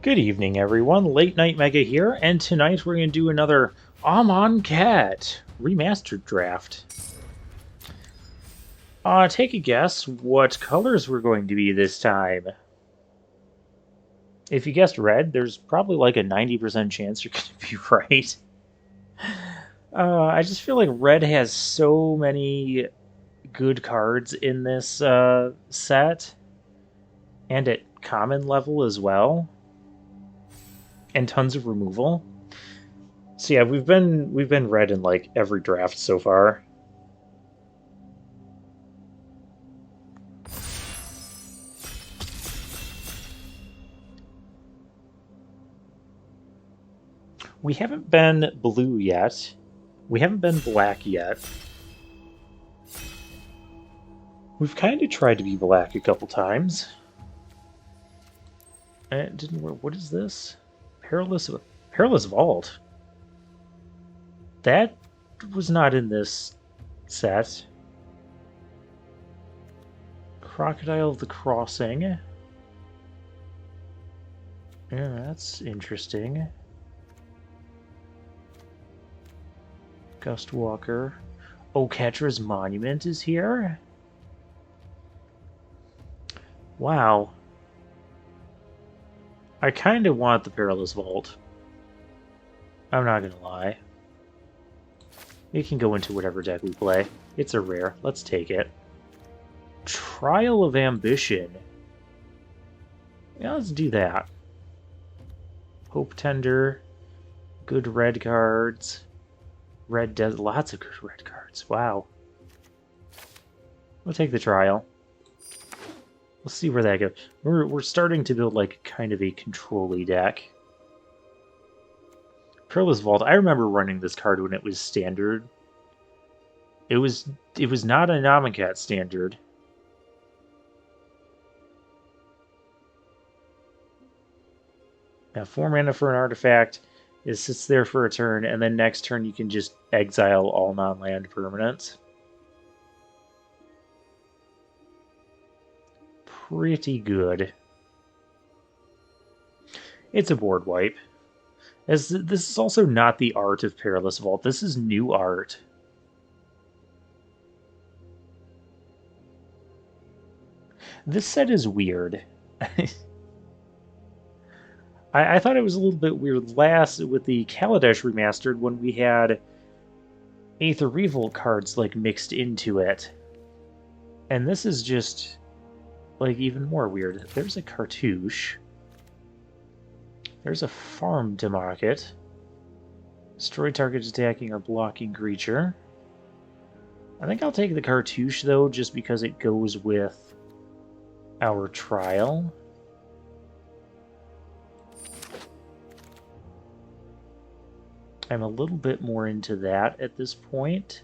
Good evening, everyone. Late Night Mega here, and tonight we're going to do another Amonkhet Remastered draft. Take a guess what colors we're going to be this time. If you guessed red, there's probably like a 90% chance you're going to be right. I just feel like red has so many good cards in this set, and at common level as well, and tons of removal. So yeah, we've been red in like every draft so far. We haven't been blue yet. We haven't been black yet. We've kind of tried to be black a couple times. And it didn't work. What is this? Perilous Vault. That was not in this set. Crocodile of the Crossing. Yeah, that's interesting. Gustwalker. Oketra's Monument is here. Wow. I kind of want the Perilous Vault. I'm not gonna lie. It can go into whatever deck we play. It's a rare. Let's take it. Trial of Ambition. Yeah, let's do that. Hope Tender. Good red cards. Lots of good red cards. Wow. We'll take the trial. We'll see where that goes. We're starting to build like kind of a control-y deck. Perilous Vault. I remember running this card when it was standard. It was not an Amonkhet standard. Now 4 mana for an artifact. It sits there for a turn, and then next turn you can just exile all non-land permanents. Pretty good. It's a board wipe. As this is also not the art of Perilous Vault. This is new art. This set is weird. I thought it was a little bit weird last with the Kaladesh Remastered when we had Aether Revolt cards like mixed into it. And this is just like even more weird. There's a Cartouche. There's a Farm to Market. Destroy target attacking or blocking creature. I think I'll take the Cartouche though, just because it goes with our trial. I'm a little bit more into that at this point.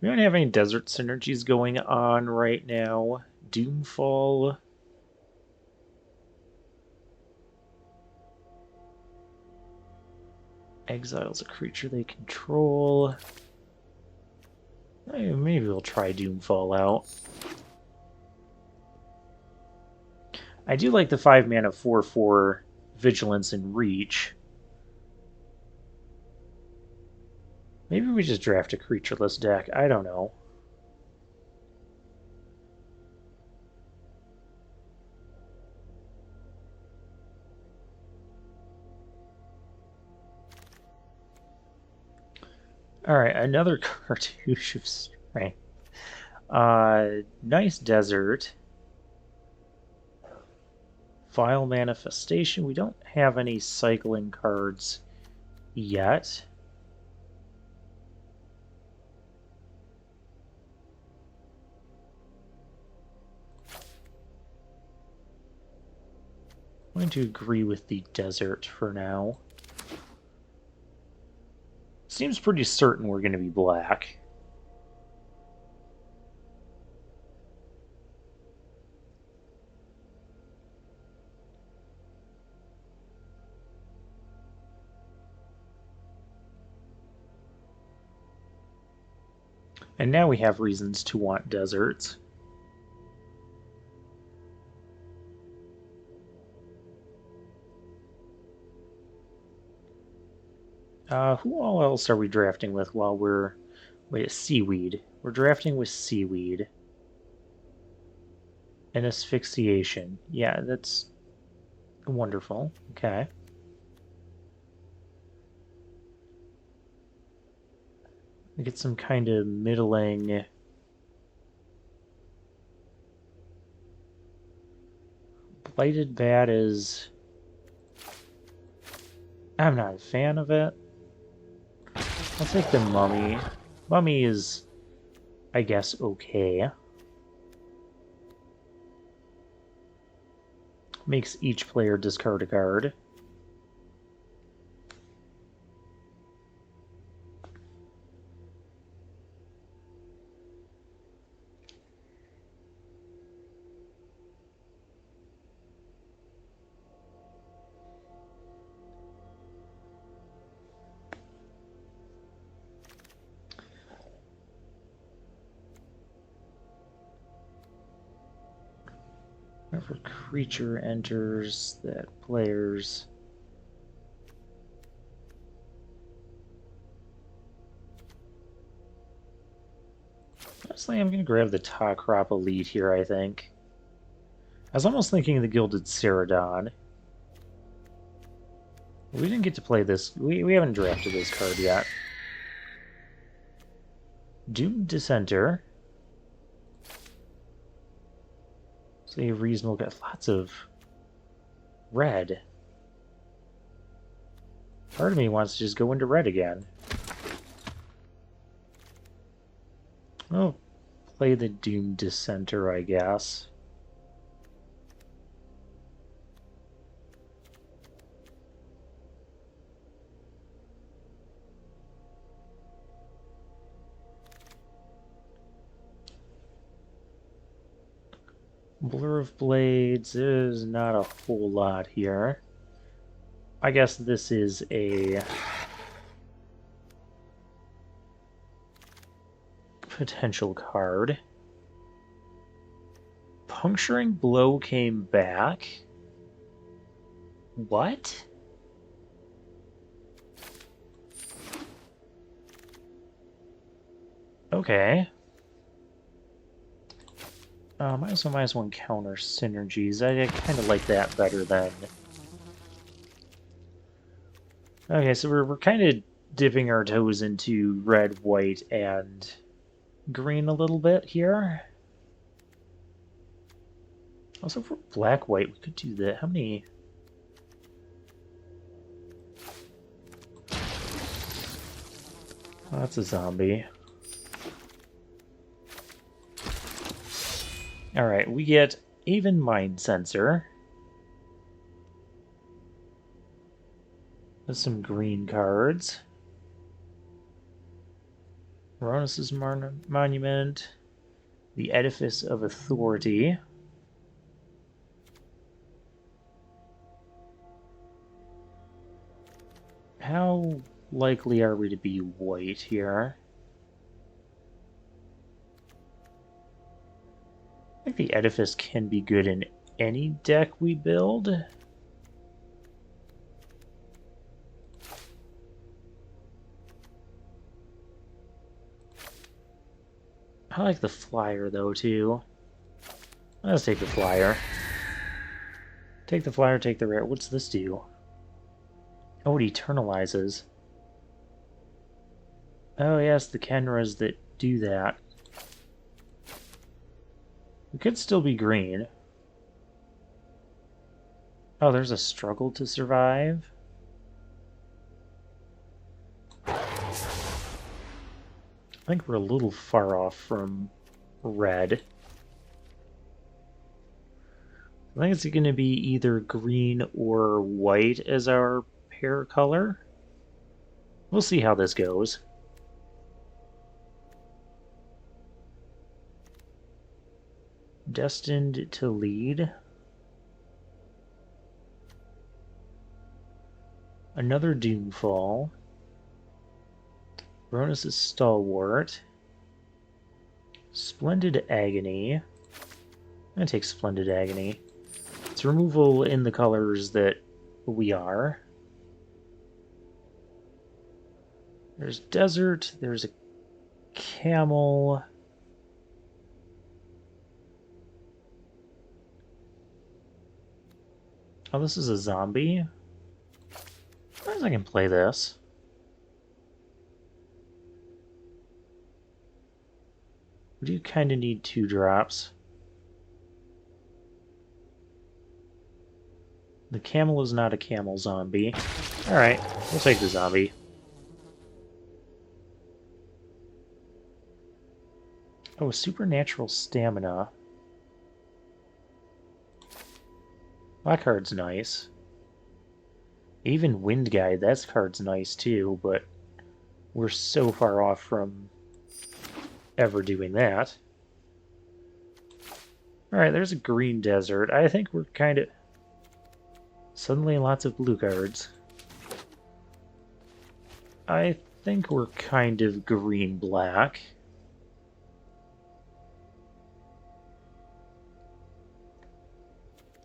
We don't have any desert synergies going on right now. Doomfall. Exiles a creature they control. Maybe we'll try Doomfall out. I do like the 5 mana 4/4 Vigilance and Reach. Maybe we just draft a creatureless deck. I don't know. Alright, another Cartouche of Strength. Nice Desert. Vile Manifestation. We don't have any cycling cards yet. I'm going to agree with the desert for now. Seems pretty certain we're going to be black. And now we have reasons to want deserts. Who all else are we drafting with while we're... Wait, seaweed. We're drafting with seaweed. And asphyxiation. Yeah, that's wonderful. Okay. We get some kind of middling... Blighted Bat is... I'm not a fan of it. I'll take the Mummy. Mummy is, I guess, okay. Makes each player discard a card. Whenever creature enters that player's... Honestly, I'm going to grab the Crop Elite here, I think. I was almost thinking of the Gilded Ceradon. We didn't get to play this. We haven't drafted this card yet. Doomed Dissenter. So a reasonable... Got lots of red. Part of me wants to just go into red again. I'll play the Doomed Dissenter, I guess. Blur of Blades, there's not a whole lot here. I guess this is a potential card. Puncturing Blow came back? What? Okay. -1/-1 counter synergies. I kind of like that better than... Okay, so we're kind of dipping our toes into red, white, and green a little bit here. Also, for black, white, we could do that. How many... Oh, that's a zombie. Alright, we get Even Mind Sensor. With some green cards. Varonis' Monument. The Edifice of Authority. How likely are we to be white here? I think the Edifice can be good in any deck we build. I like the Flyer, though, too. Let's take the Flyer. Take the Flyer, take the rare. What's this do? Oh, it eternalizes. Oh, yes, the Kenras that do that. We could still be green. Oh, there's a Struggle to Survive. I think we're a little far off from red. I think it's going to be either green or white as our pair color. We'll see how this goes. Destined to Lead. Another Doomfall. Varonis' Stalwart. Splendid Agony. I'm going to take Splendid Agony. It's removal in the colors that we are. There's desert, there's a camel. Oh, this is a zombie. I suppose I can play this. We do kind of need 2 drops. The camel is not a camel zombie. Alright, we'll take the zombie. Oh, supernatural stamina. That card's nice. Even Wind Guide, that card's nice too, but we're so far off from ever doing that. Alright, there's a green desert. I think we're kind of... Suddenly lots of blue cards. I think we're kind of green-black.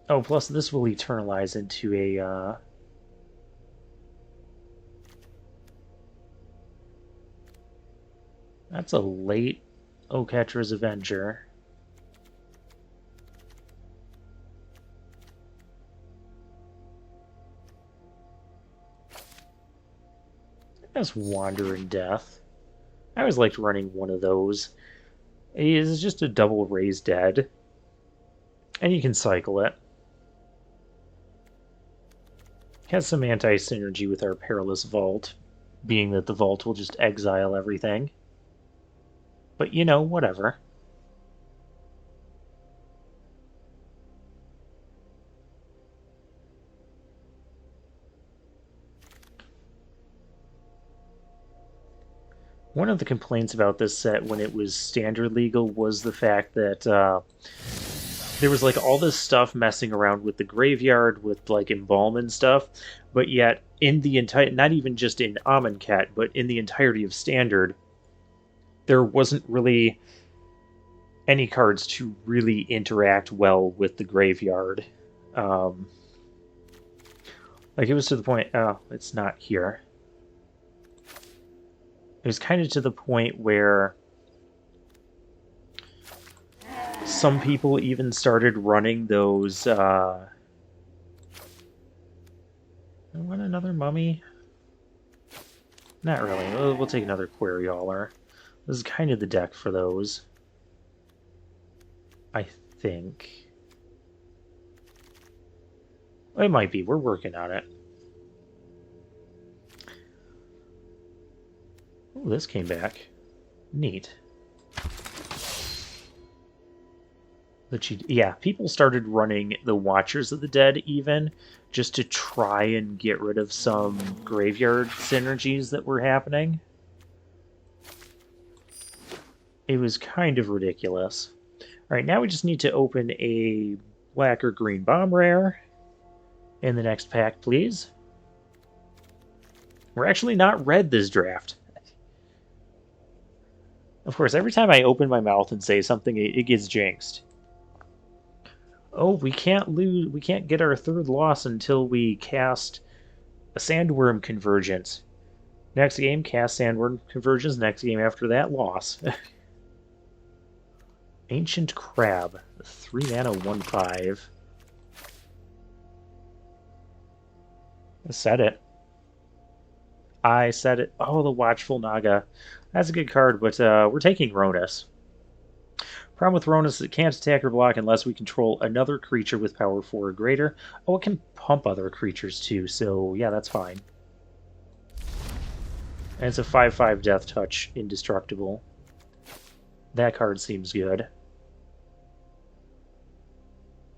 Oh, plus this will eternalize into a... That's a late Oketra's Avenger. That's Wandering Death. I always liked running one of those. It is just a double Raise Dead. And you can cycle it. Has some anti-synergy with our Perilous Vault, being that the Vault will just exile everything. But, you know, whatever. One of the complaints about this set when it was standard legal was the fact that there was like all this stuff messing around with the graveyard with like embalm and stuff, but yet in the entire, not even just in Amonkhet, but in the entirety of standard, there wasn't really any cards to really interact well with the graveyard. Like it was to the point, oh, it's not here. It was kind of to the point where some people even started running those, I want another mummy? Not really. We'll take another Queryaller. This is kind of the deck for those. I think. It might be. We're working on it. Oh, this came back. Neat. Yeah, people started running the Watchers of the Dead even, just to try and get rid of some graveyard synergies that were happening. It was kind of ridiculous. Alright, now we just need to open a black or green bomb rare in the next pack, please. We're actually not red this draft. Of course, every time I open my mouth and say something, it gets jinxed. Oh, we can't lose. We can't get our third loss until we cast a Sandworm Convergence. Next game, cast Sandworm Convergence. Next game after that, loss. Ancient Crab, 3 mana, 1/5. I said it. I said it. Oh, the Watchful Naga. That's a good card, but we're taking Ronus. Problem with Ronus is it can't attack or block unless we control another creature with power 4 or greater. Oh, it can pump other creatures too, so yeah, that's fine. And it's a 5/5 Death Touch, indestructible. That card seems good.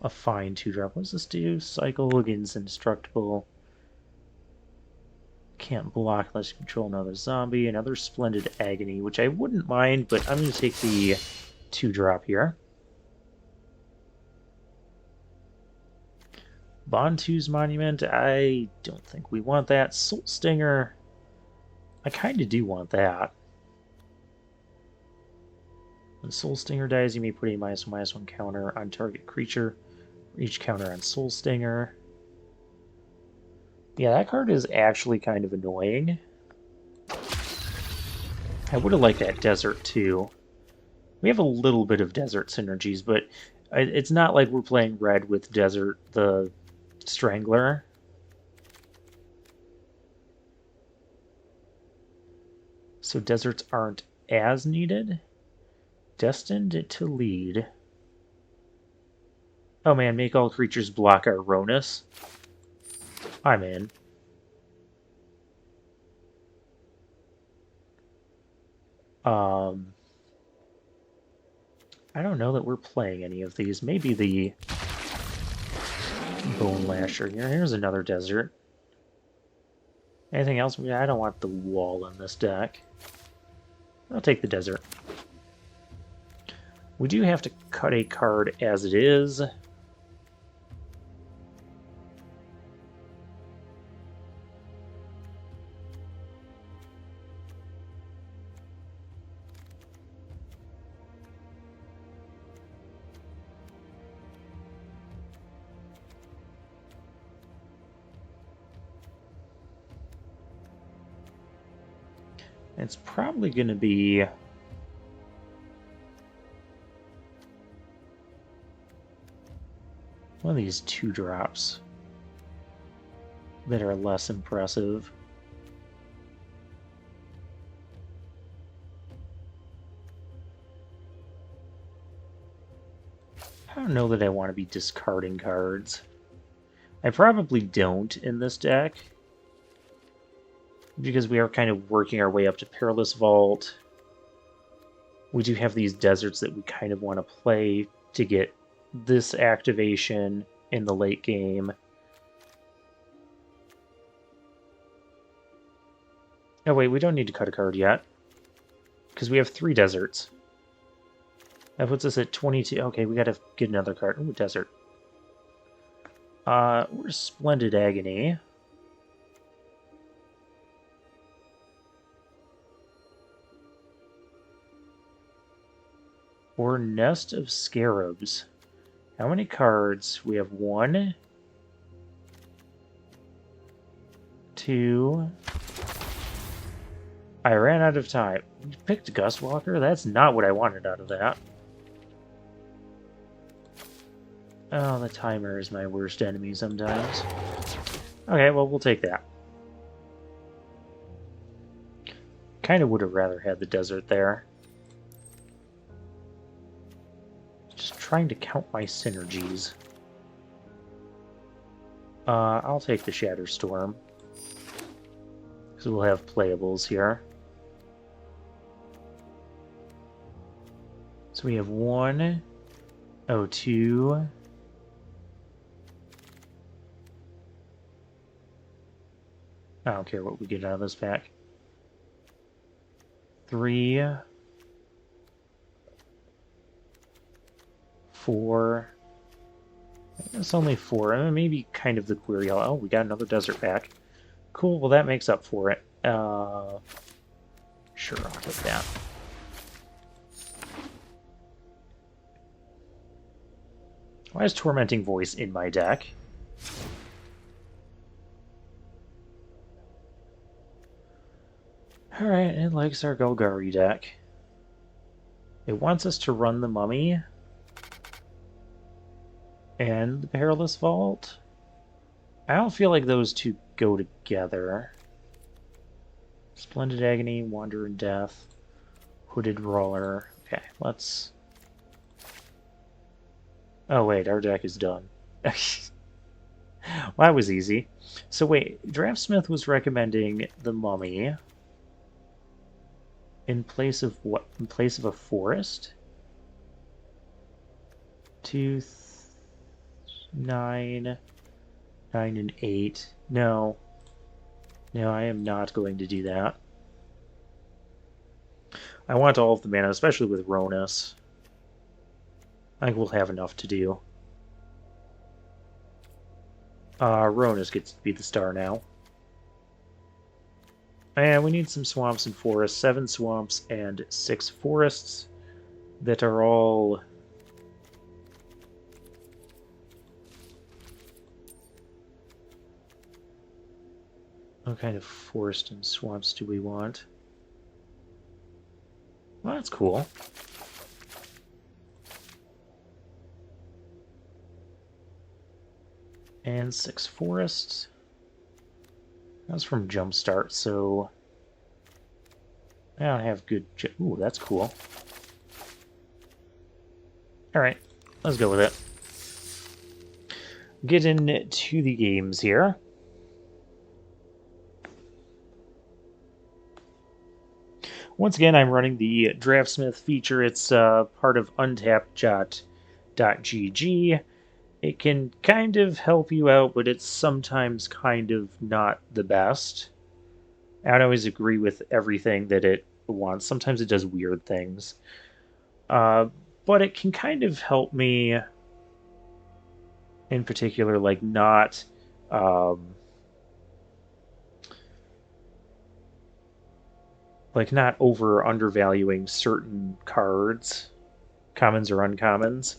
A fine 2-drop. What does this do? Cycle against indestructible. Can't block unless you control another zombie. Another Splendid Agony, which I wouldn't mind, but I'm going to take the 2-drop here. Bontu's Monument, I don't think we want that. Soul Stinger, I kind of do want that. When Soul Stinger dies, you may put a -1/-1 counter on target creature. Each counter on Soul Stinger. Yeah, that card is actually kind of annoying. I would have liked that desert too. We have a little bit of desert synergies, but it's not like we're playing red with desert the Strangler. So deserts aren't as needed. Destined to lead. Oh man, make all creatures block our Ronus. I'm in. I don't know that we're playing any of these. Maybe the Bone Lasher here. Here's another desert. Anything else? Yeah, I don't want the wall in this deck. I'll take the desert. We do have to cut a card as it is. It's probably going to be one of these 2-drops that are less impressive. I don't know that I want to be discarding cards. I probably don't in this deck, because we are kind of working our way up to Perilous Vault. We do have these deserts that we kind of want to play to get this activation in the late game. Oh wait, we don't need to cut a card yet, because we have 3 deserts. That puts us at 22. Okay, we gotta get another card. Ooh, desert. We're Splendid Agony. Or Nest of Scarabs. How many cards? We have 1, 2. I ran out of time. You picked Gustwalker? That's not what I wanted out of that. Oh, the timer is my worst enemy sometimes. Okay, well, we'll take that. Kind of would have rather had the desert there. Just trying to count my synergies. I'll take the Shatterstorm, because we'll have playables here. So we have 1, 2. I don't care what we get out of this pack. 3, 4. It's only 4. I mean, maybe kind of the query. Oh, we got another desert pack. Cool. Well, that makes up for it. Sure, I'll take that. Why is Tormenting Voice in my deck? Alright, it likes our Golgari deck. It wants us to run the Mummy and the Perilous Vault. I don't feel like those two go together. Splendid Agony, Wander in Death, Hooded Roller. Okay, let's... Oh wait, our deck is done. Well, that was easy. So wait, Draftsmith was recommending the Mummy in place of what? In place of a forest? 2, 9, 9, and 8. No. No, I am not going to do that. I want all of the mana, especially with Ronus. I think we'll have enough to do. Ronus gets to be the star now. And we need some swamps and forests. 7 swamps and 6 forests that are all... What kind of forest and swamps do we want? Well, that's cool. And 6 forests. That's from Jumpstart, so I don't have good... Ooh, that's cool. Alright, let's go with it. Get into the games here. Once again, I'm running the Draftsmith feature. It's part of untapped.gg. It can kind of help you out, but it's sometimes kind of not the best. I don't always agree with everything that it wants. Sometimes it does weird things. But it can kind of help me, in particular, like not... like not over undervaluing certain cards, commons or uncommons.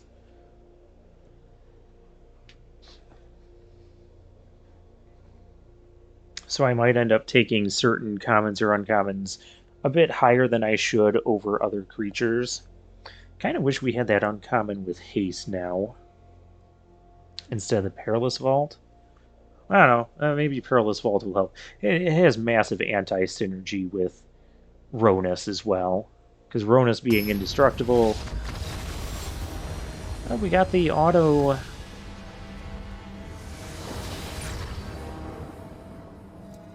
So I might end up taking certain commons or uncommons a bit higher than I should over other creatures. Kind of wish we had that uncommon with haste now instead of the Perilous Vault. I don't know, maybe Perilous Vault will help. It has massive anti-synergy with Ronus as well, because Ronus being indestructible. Oh, we got the auto...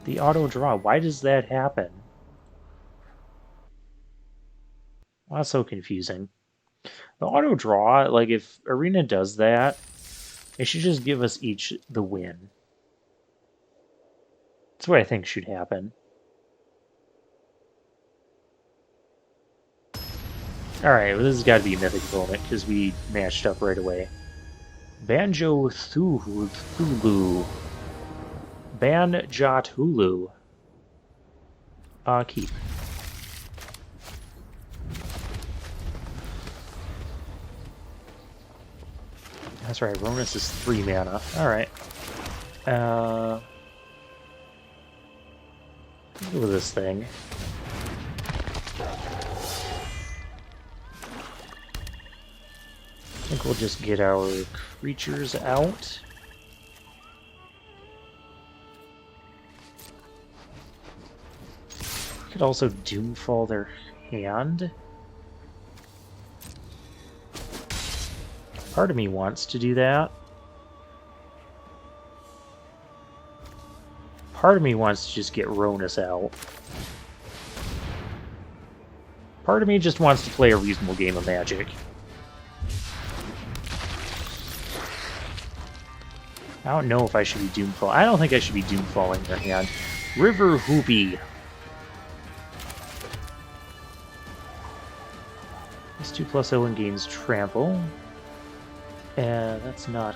The auto draw. Why does that happen? Well, that's so confusing. The auto draw, like if Arena does that, it should just give us each the win. That's what I think should happen. Alright, well, this has got to be a mythic opponent, because we matched up right away. Banjo Thulu. Banjot Hulu. Keep. That's right, Ronus is 3 mana. Alright. Let's go with this thing. I think we'll just get our creatures out. Could also Doomfall their hand. Part of me wants to do that. Part of me wants to just get Ronus out. Part of me just wants to play a reasonable game of Magic. I don't know if I should be Doomfall. I don't think I should be Doomfalling their hand. River Hoopy. This 2+0 and gains trample. That's not...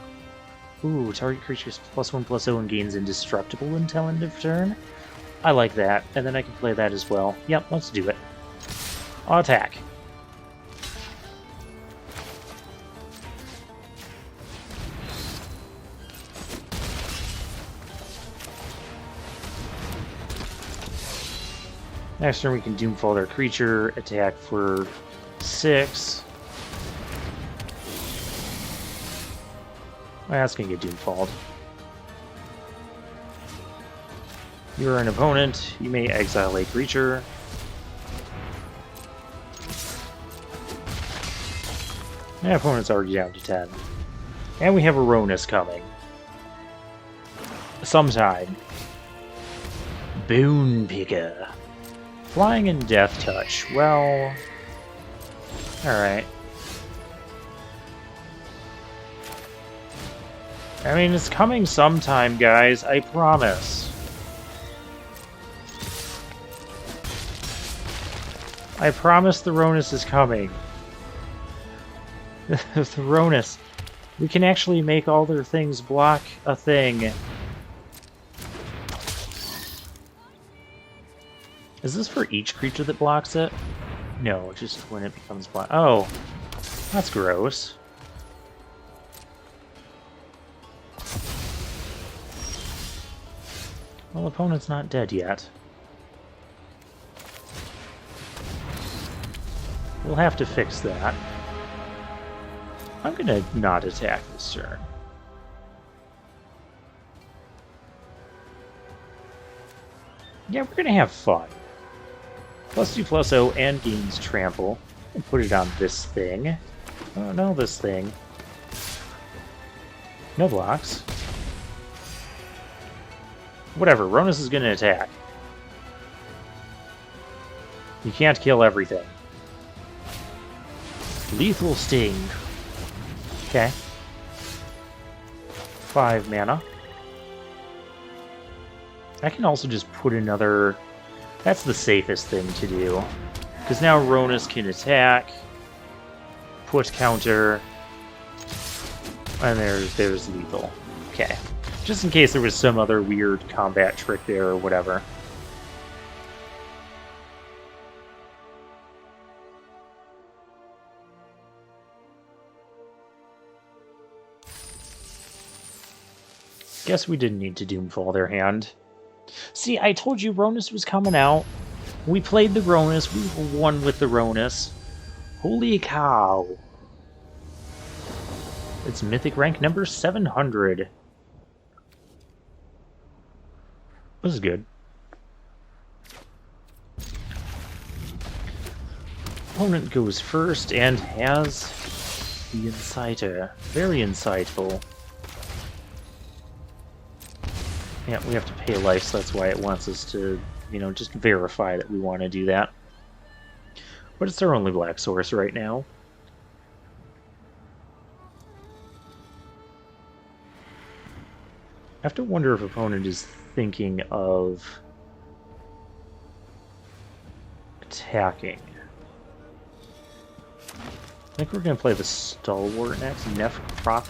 Ooh, target creatures +1/+0 and gains indestructible until end of turn. I like that, and then I can play that as well. Yep, let's do it. I'll attack. Next turn we can Doomfall their creature, attack for 6. Well, that's going to get Doomfalled. You're an opponent. You may exile a creature. My opponent's already down to 10. And we have a Ronus coming. Sometime. Boon Picker. Flying and Death Touch. Well... Alright. I mean, it's coming sometime, guys. I promise. I promise the Ronus is coming. The Ronus. We can actually make all their things block a thing. Is this for each creature that blocks it? No, just when it becomes blocked. Oh, that's gross. Well, opponent's not dead yet. We'll have to fix that. I'm gonna not attack this turn. Yeah, we're gonna have fun. +2/+0 and gains trample. And put it on this thing. Oh no, this thing. No blocks. Whatever, Ronus is gonna attack. You can't kill everything. Lethal Sting. Okay. 5 mana. I can also just put another... That's the safest thing to do. Because now Ronus can attack, put counter, and there's lethal. Okay. Just in case there was some other weird combat trick there or whatever. Guess we didn't need to Doomfall their hand. See, I told you Ronus was coming out. We played the Ronus. We won with the Ronus. Holy cow. It's mythic rank number 700. This is good. Opponent goes first and has the Inciter. Very insightful. Yeah, we have to pay life, so that's why it wants us to, you know, just verify that we want to do that. But it's our only black source right now. I have to wonder if opponent is thinking of attacking. I think we're going to play the Stalwart next. Neff Crop.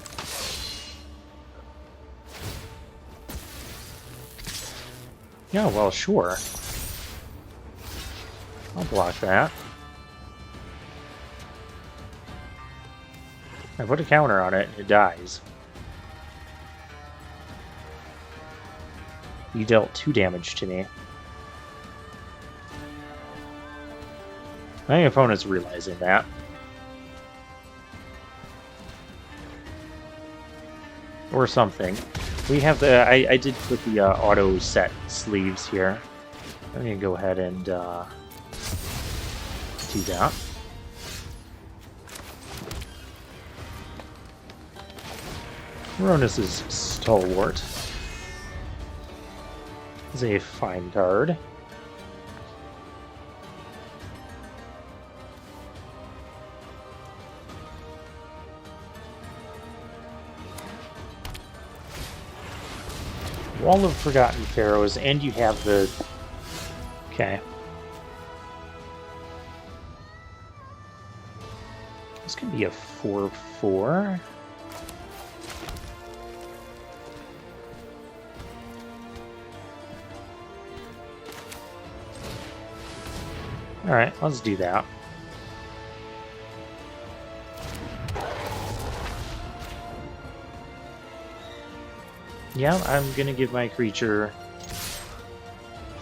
Yeah, well, sure. I'll block that. I put a counter on it, and it dies. You dealt 2 damage to me. My opponent's realizing that. Or something. We have the... I did put the auto set sleeves here. I'm going to go ahead and do that. Ronus' Stalwart is a fine card. Wall of Forgotten Pharaohs, and you have the... Okay. This could be a 4/4. Alright, let's do that. Yeah, I'm gonna give my creature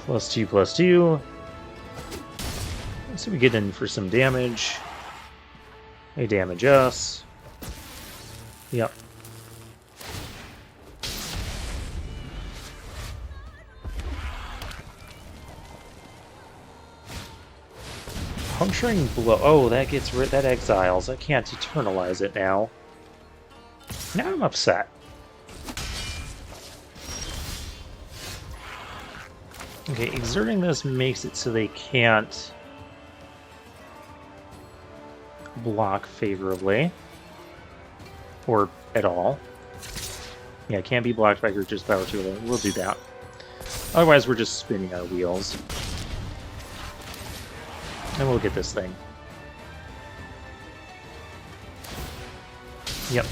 +2/+2. So we get in for some damage. They damage us. Yep. Puncturing blow. Oh, that gets rid. That exiles. I can't eternalize it now. Now I'm upset. Okay, exerting this makes it so they can't block favorably. Or at all. Yeah, can't be blocked by creatures power 2. We'll do that. Otherwise, we're just spinning our wheels. And we'll get this thing. Yep.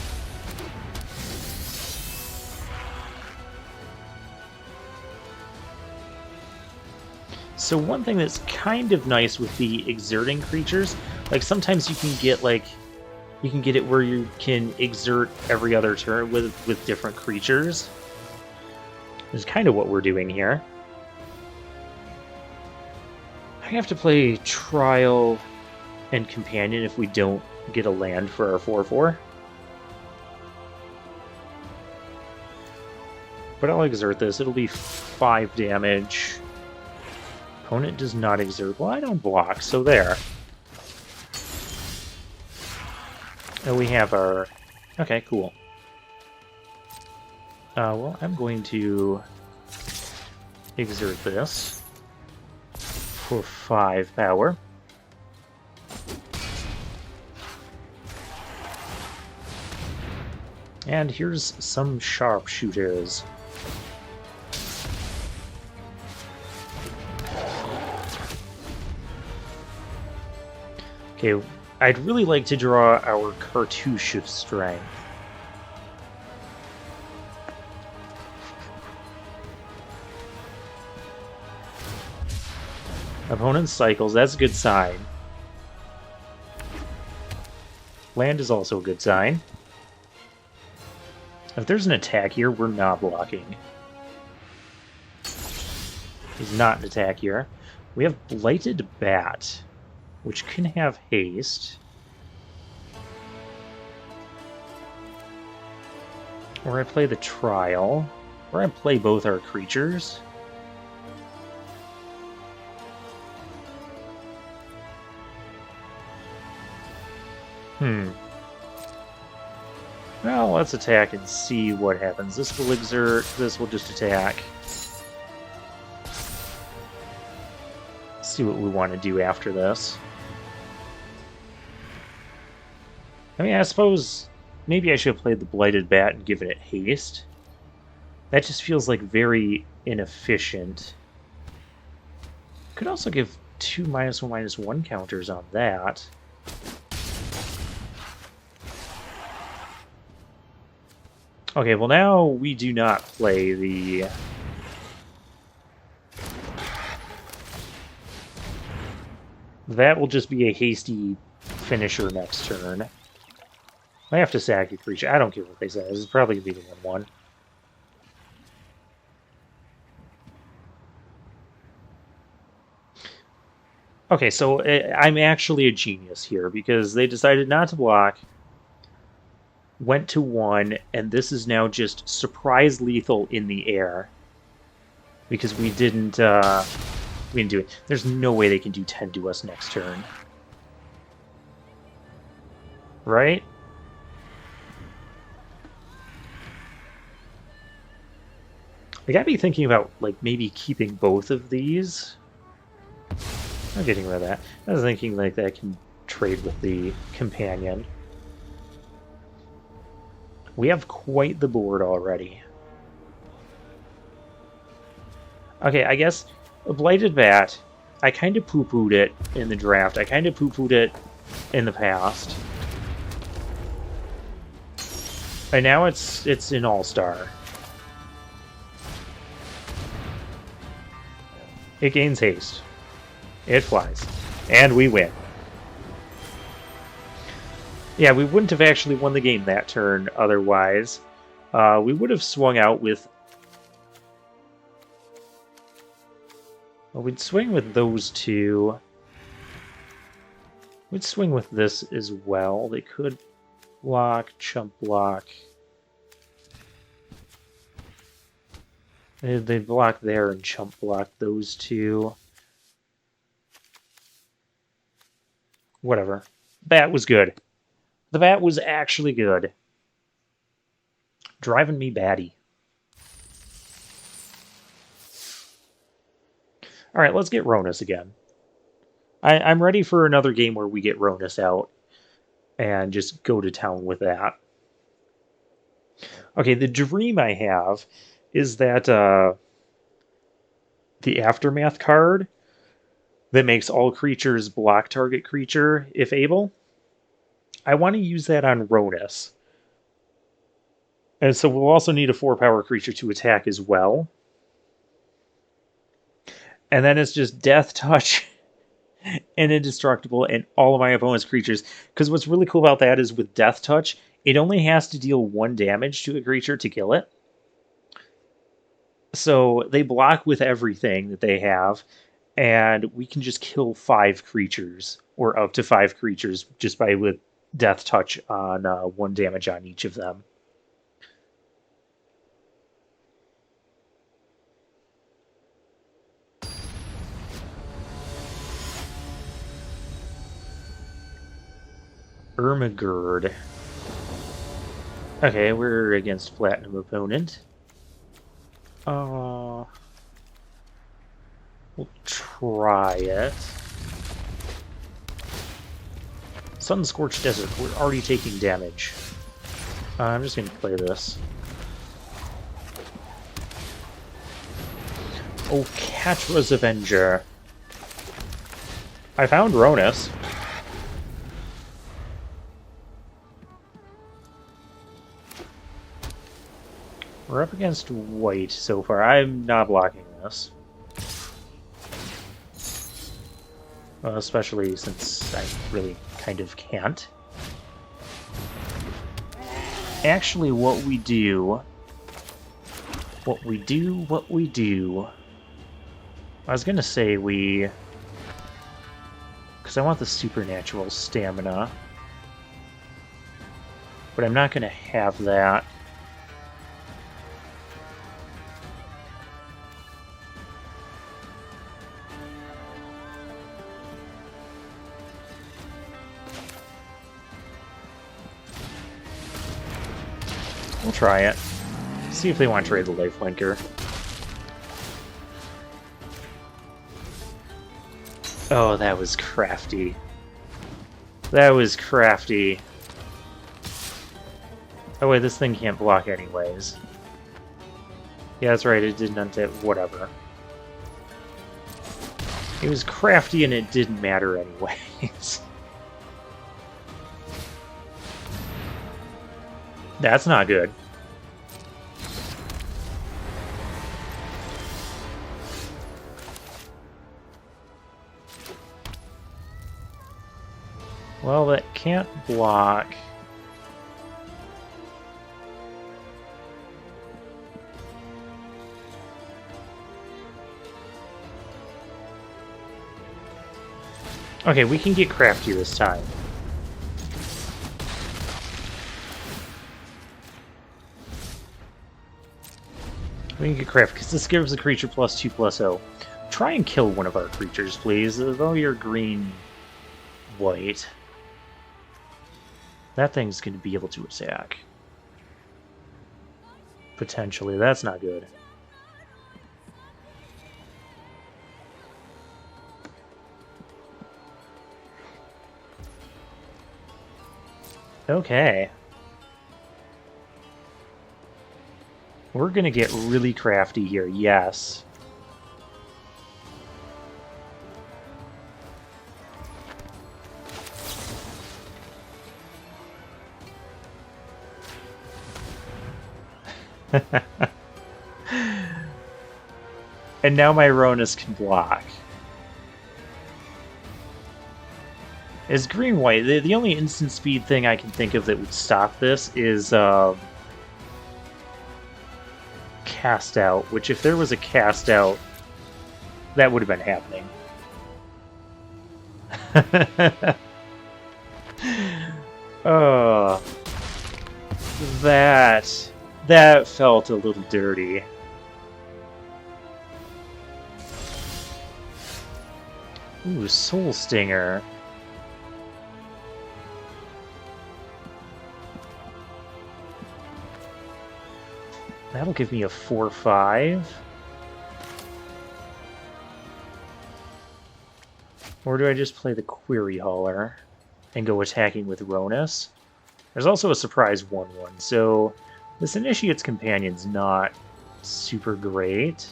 So one thing that's kind of nice with the exerting creatures, like sometimes you can get it where you can exert every other turn with different creatures. This is kind of what we're doing here. I have to play Trial and companion if we don't get a land for our 4/4. But I'll exert this. It'll be 5 damage. Opponent does not exert. Well, I don't block, so there. And we have our... Okay, cool. Well, I'm going to exert this for 5 power. And here's some sharpshooters. Okay, I'd really like to draw our Cartouche of Strength. Opponent cycles, that's a good sign. Land is also a good sign. If there's an attack here, we're not blocking. He's not an attack here. We have Blighted Bat, which can have haste. Or I play the Trial. Or I play both our creatures. Well, let's attack and see what happens. This will exert, this will just attack. See what we want to do after this. I mean, I suppose maybe I should have played the Blighted Bat and given it haste. That just feels like very inefficient. Could also give 2 -1/-1 counters on that. Okay, well now we do not play the... That will just be a hasty finisher next turn. I have to sack a creature. I don't care what they say. This is probably going to be the 1/1. Okay, so I'm actually a genius here because they decided not to block, went to 1, and this is now just surprise lethal in the air because we didn't do it. There's no way they can do 10 to us next turn. Right? I gotta be thinking about, like, maybe keeping both of these. I'm getting rid of that. I was thinking, like, that I can trade with the companion. We have quite the board already. Okay, I guess a Blighted Bat, I kind of poo-pooed it in the draft. I kind of poo-pooed it in the past. And now it's an all-star. It gains haste. It flies. And we win. Yeah, we wouldn't have actually won the game that turn otherwise. We would have swung out with... Well, we'd swing with those two. We'd swing with this as well. They could block, chump block. They'd block there and chump block those two. Whatever. Bat was good. The bat was actually good. Driving me batty. Alright, let's get Ronus again. I'm ready for another game where we get Ronus out and just go to town with that. Okay, the dream I have is that the Aftermath card that makes all creatures block target creature if able. I want to use that on Ronus. And so we'll also need a 4-power creature to attack as well. And then it's just Death Touch and Indestructible and all of my opponent's creatures. Because what's really cool about that is with Death Touch, it only has to deal 1 damage to a creature to kill it. So they block with everything that they have. and we can just kill 5 creatures, or up to 5 creatures, just by with Death Touch on 1 damage on each of them. Ermagerd. Okay, we're against Platinum opponent. We'll try it. Sun-Scorched Desert. We're already taking damage. I'm just going to play this. Oh, Catra's Avenger. I found Ronus. We're up against white so far. I'm not blocking this. Especially since I really kind of can't. Actually, what we do... I was gonna say we... Because I want the supernatural stamina. But I'm not gonna have that. We'll try it. See if they want to trade the lifelinker. Oh, that was crafty. That was crafty. Oh wait, this thing can't block anyways. Yeah, that's right, it didn't untap. Whatever. It was crafty and it didn't matter anyways. That's not good. Well, that can't block. Okay, we can get crafty this time. We can get crafty, because this gives the creature +2/+0. Try and kill one of our creatures, please, though you're green-white. That thing's going to be able to attack. Potentially, that's not good. Okay. We're gonna get really crafty here, yes. And now my Ronus can block. Is green-white. The only instant speed thing I can think of that would stop this is cast out, which if there was a cast out, that would have been happening. Oh, that felt a little dirty. Ooh, Soul Stinger. That'll give me a 4/5. Or do I just play the Query Hauler and go attacking with Ronus? There's also a surprise 1/1, so this Initiate's Companion's not super great.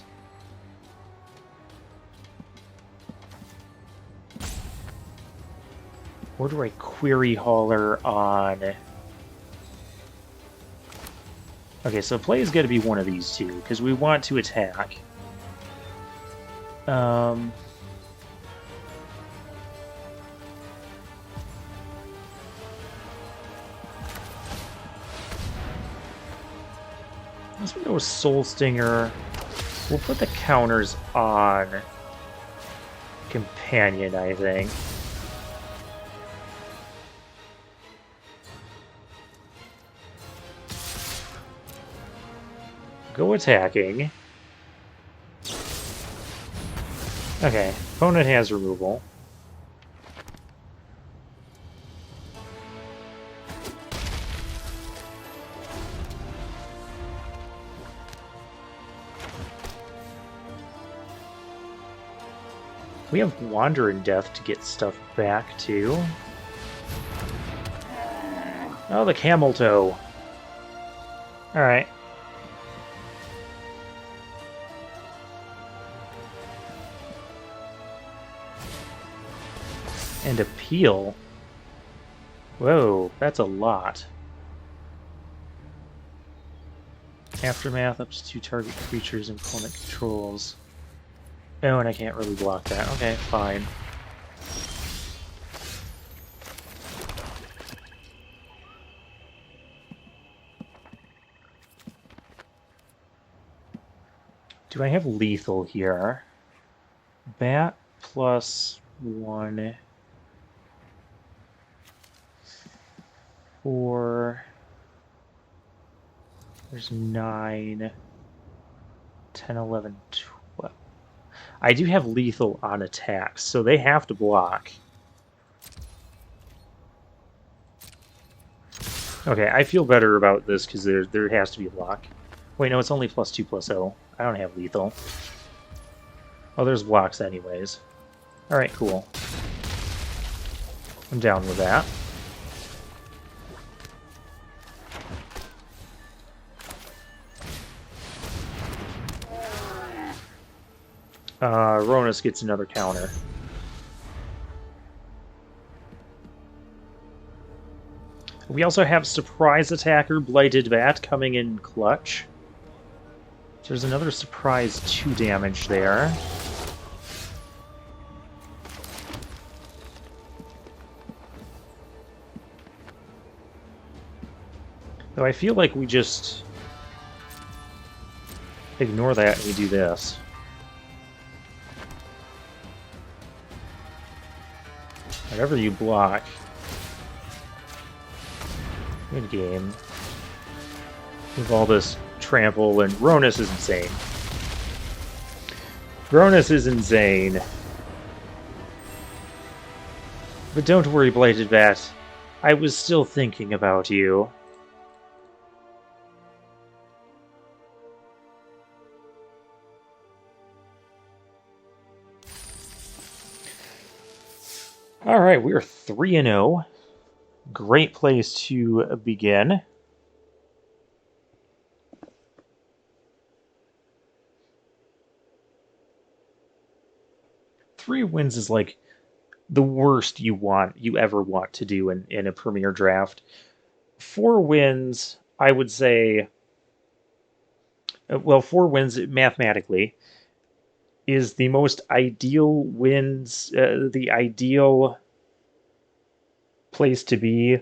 Or do I Query Hauler on... Okay, so play is going to be one of these two, because we want to attack. Let's go with Soul Stinger. We'll put the counters on companion, I think. Go attacking. Okay, opponent has removal. We have Wander in Death to get stuff back, too. Oh, the Camel Toe. Alright. And Appeal. Whoa, that's a lot. Aftermath up to 2 target creatures and opponent controls. Oh, and I can't really block that. Okay, fine. Do I have lethal here? Bat plus 1... 4... There's 9... 10, 11, 12... I do have lethal on attacks, so they have to block. Okay, I feel better about this because there has to be a block. Wait, no, it's only +2/+0. I don't have lethal. Oh, there's blocks anyways. Alright, cool. I'm down with that. Ronus gets another counter. We also have Surprise Attacker, Blighted Bat coming in clutch. So there's another surprise 2 damage there. Though I feel like we just ignore that and we do this. Whatever you block. Good game. With all this trample, and Ronus is insane. Ronus is insane. But don't worry, Blighted Bat. I was still thinking about you. Alright, we're 3-0. Great place to begin. Three wins is like the worst you ever want to do in a Premier draft. 4 wins, I would say, well, 4 wins mathematically is the most ideal wins, the ideal place to be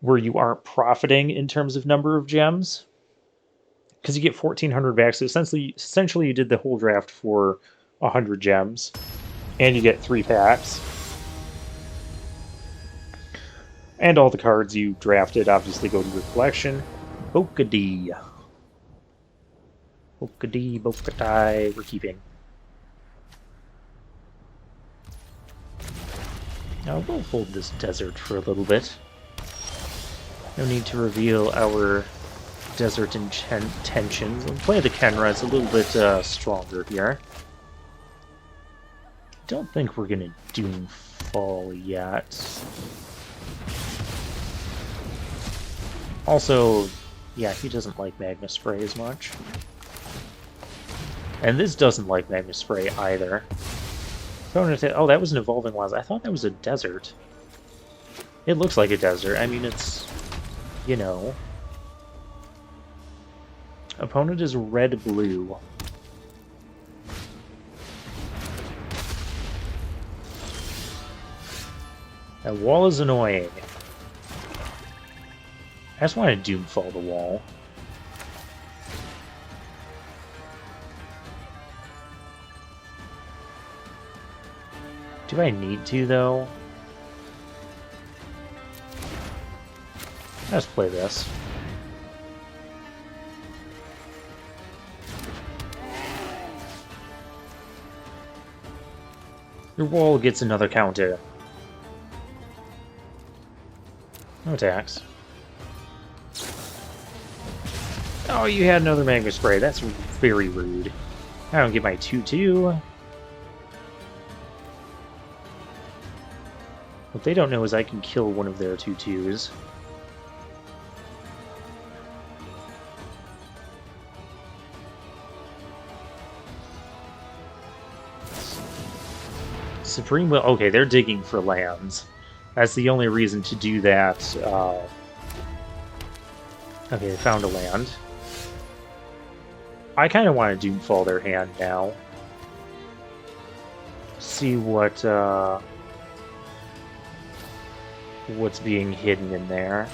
where you aren't profiting in terms of number of gems, because you get 1,400 back. So essentially you did the whole draft for 100 gems, and you get 3 packs. And all the cards you drafted obviously go to your collection. Bokadee. Bokadee, Bokadai, we're keeping. Now we'll hold this desert for a little bit. No need to reveal our desert intentions. We'll play the Kenra, it's a little bit stronger here. Don't think we're gonna Doomfall yet. Also, yeah, he doesn't like Magma Spray as much. And this doesn't like Magma Spray either. Oh, that was an Evolving Wilds. I thought that was a desert. It looks like a desert. I mean, it's, you know. Opponent is red-blue. That wall is annoying. I just want to Doomfall the wall. Do I need to, though? Let's play this. Your wall gets another counter. No attacks. Oh, you had another Magma Spray. That's very rude. I don't get my 2-2. What they don't know is I can kill one of their 2-2s. Supreme Will... Okay, they're digging for lands. That's the only reason to do that. Okay, they found a land. I kind of want to Doomfall their hand now. See what, what's being hidden in there.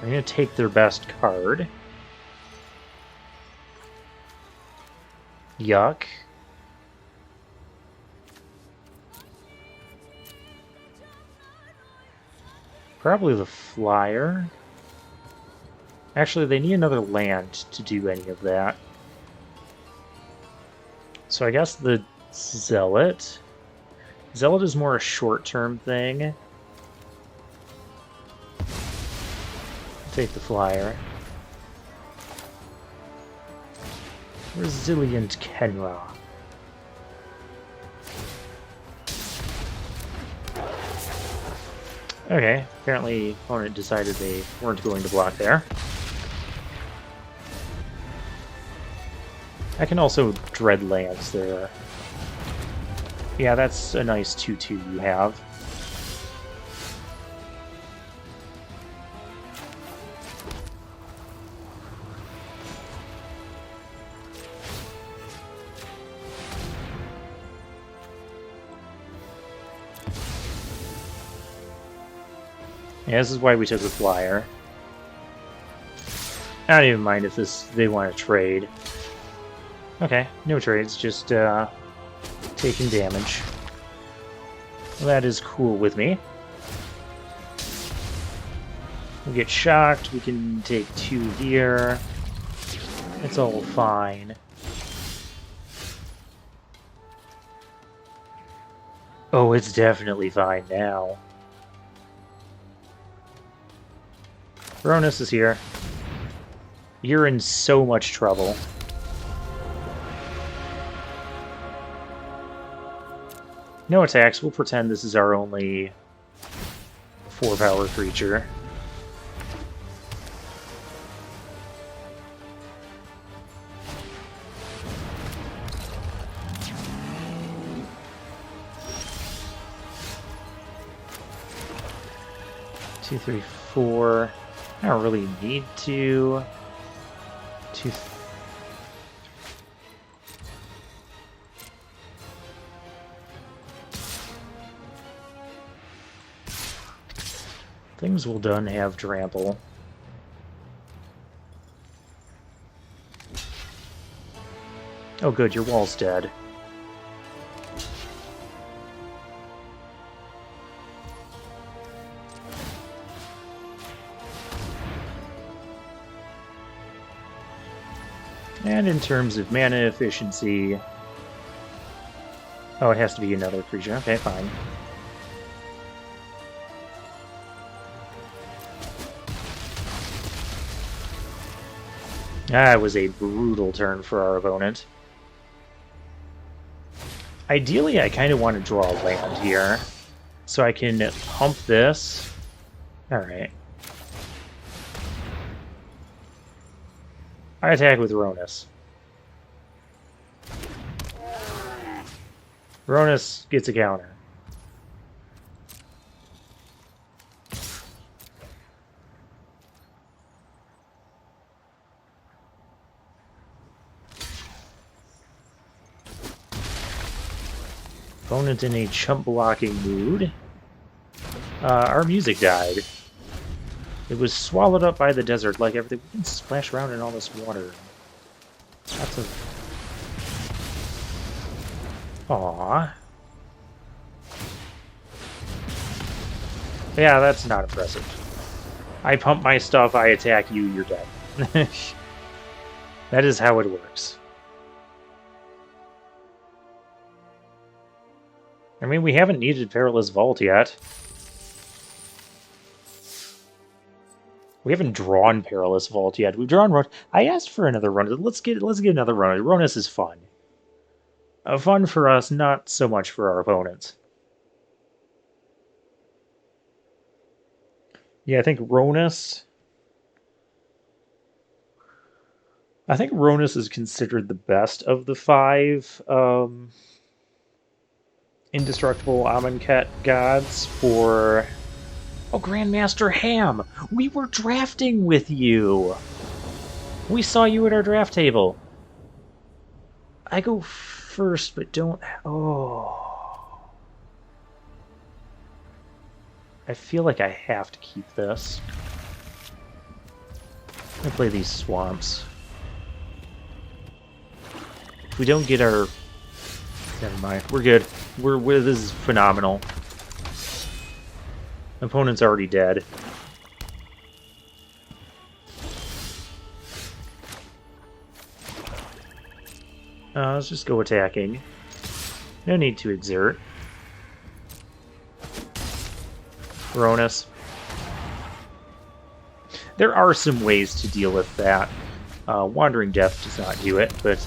I'm going to take their best card. Yuck. Probably the flyer. Actually, they need another land to do any of that. So I guess the Zealot. Zealot is more a short-term thing. Take the flyer. Resilient Kenra. Okay, apparently opponent decided they weren't going to block there. I can also dread lands there. Yeah, that's a nice 2-2 you have. Yeah, this is why we took the flyer. I don't even mind if they want to trade. Okay, no trades, just taking damage. Well, that is cool with me. We get shocked, we can take 2 here. It's all fine. Oh, it's definitely fine now. Ronus is here. You're in so much trouble. No attacks. We'll pretend this is our only 4-power creature. Two, 3, 4. I don't really need to. 2. Things will done have trample. Oh good, your wall's dead. And in terms of mana efficiency... Oh, it has to be another creature. Okay, fine. That was a brutal turn for our opponent. Ideally, I kind of want to draw a land here, so I can pump this. Alright. I attack with Ronus. Ronus gets a counter. Opponent in a chump blocking mood. Our music died. It was swallowed up by the desert like everything. We can splash around in all this water. Lots of... Aww. Yeah, that's not impressive. I pump my stuff, I attack you, you're dead. That is how it works. I mean, we haven't needed Perilous Vault yet. We haven't drawn Perilous Vault yet. We've drawn Ron. I asked for another run. Let's get another run. Ronus is fun. Fun for us, not so much for our opponents. Yeah, I think Ronus is considered the best of the 5 indestructible Amonkhet gods for... Oh, Grandmaster Ham! We were drafting with you! We saw you at our draft table. I go first, but don't... Oh... I feel like I have to keep this. I'm gonna play these swamps. If we don't get our... Never mind. We're good. This is phenomenal. Opponent's already dead. Let's just go attacking. No need to exert. Ronus. There are some ways to deal with that. Wandering Death does not do it, but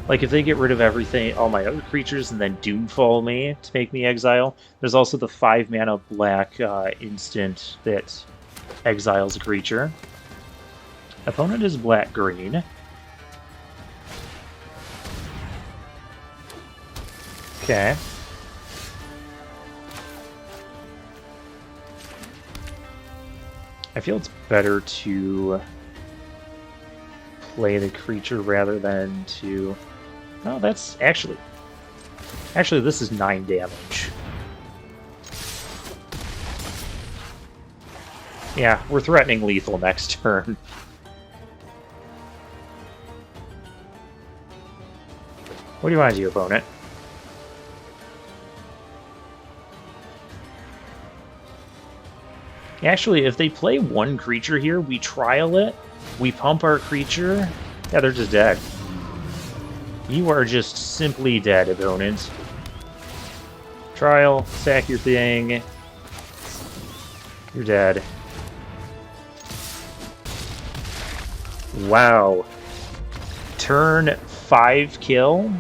like if they get rid of everything, all my other creatures, and then Doomfall me to make me exile, there's also the 5-mana black instant that exiles a creature. Opponent is black-green. Okay. I feel it's better to play the creature rather than to... Oh, that's actually... Actually, this is 9 damage. Yeah, we're threatening lethal next turn. What do you want to do, opponent? Actually, if they play one creature here, we trial it, we pump our creature... Yeah, they're just dead. You are just simply dead, opponent. Trial, sack your thing. You're dead. Wow. Turn 5 kill?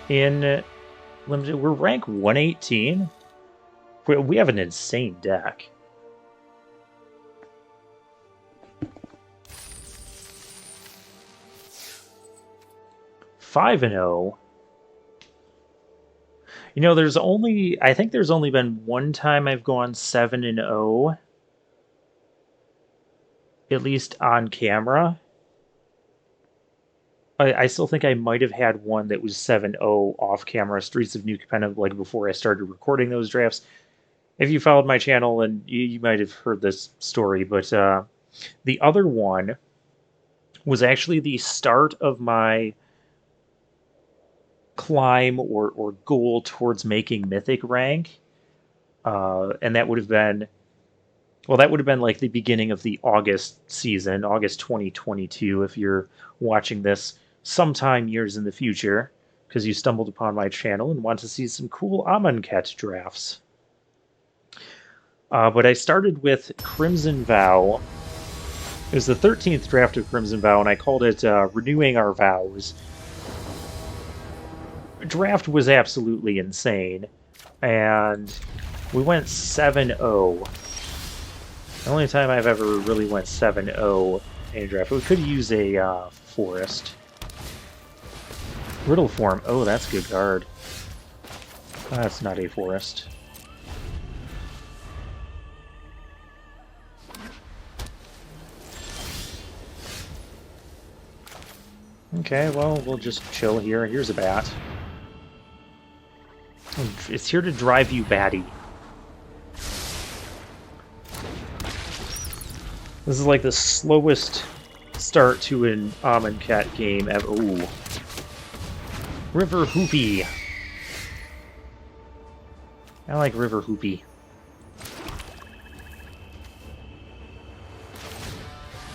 In limited... We're rank 118? We have an insane deck. Five and 0. You know, I think there's only been one time I've gone 7 and 0, at least on camera. I still think I might have had one that was 7-0 off camera, Streets of New Capenna, like before I started recording those drafts. If you followed my channel, and you might have heard this story, but the other one was actually the start of my climb or goal towards making Mythic rank. And that would have been... Well, that would have been like the beginning of the August season, August 2022, if you're watching this sometime years in the future, because you stumbled upon my channel and want to see some cool Amonkhet drafts. But I started with Crimson Vow. It was the 13th draft of Crimson Vow, and I called it Renewing Our Vows. Draft was absolutely insane, and we went 7-0. The only time I've ever really went 7-0 in a draft. We could use a forest. Riddle Form. Oh, that's a good card. That's not a forest. Okay, well, we'll just chill here. Here's a bat. It's here to drive you batty. This is like the slowest start to an Amonkhet game ever. Ooh. River Hoopy. I like River Hoopy.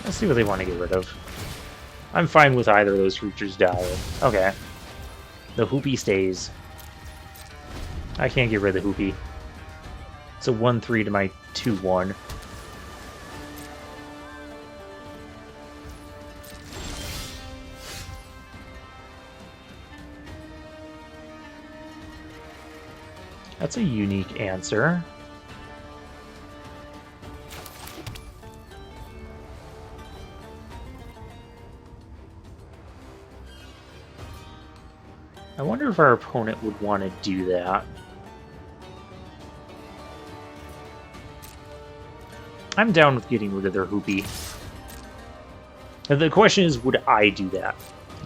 Let's see what they want to get rid of. I'm fine with either of those creatures dying. Okay. The Hoopy stays. I can't get rid of the Hoopy. It's a 1-3 to my 2-1. That's a unique answer. I wonder if our opponent would want to do that. I'm down with getting rid of their Hoopy. And the question is, would I do that?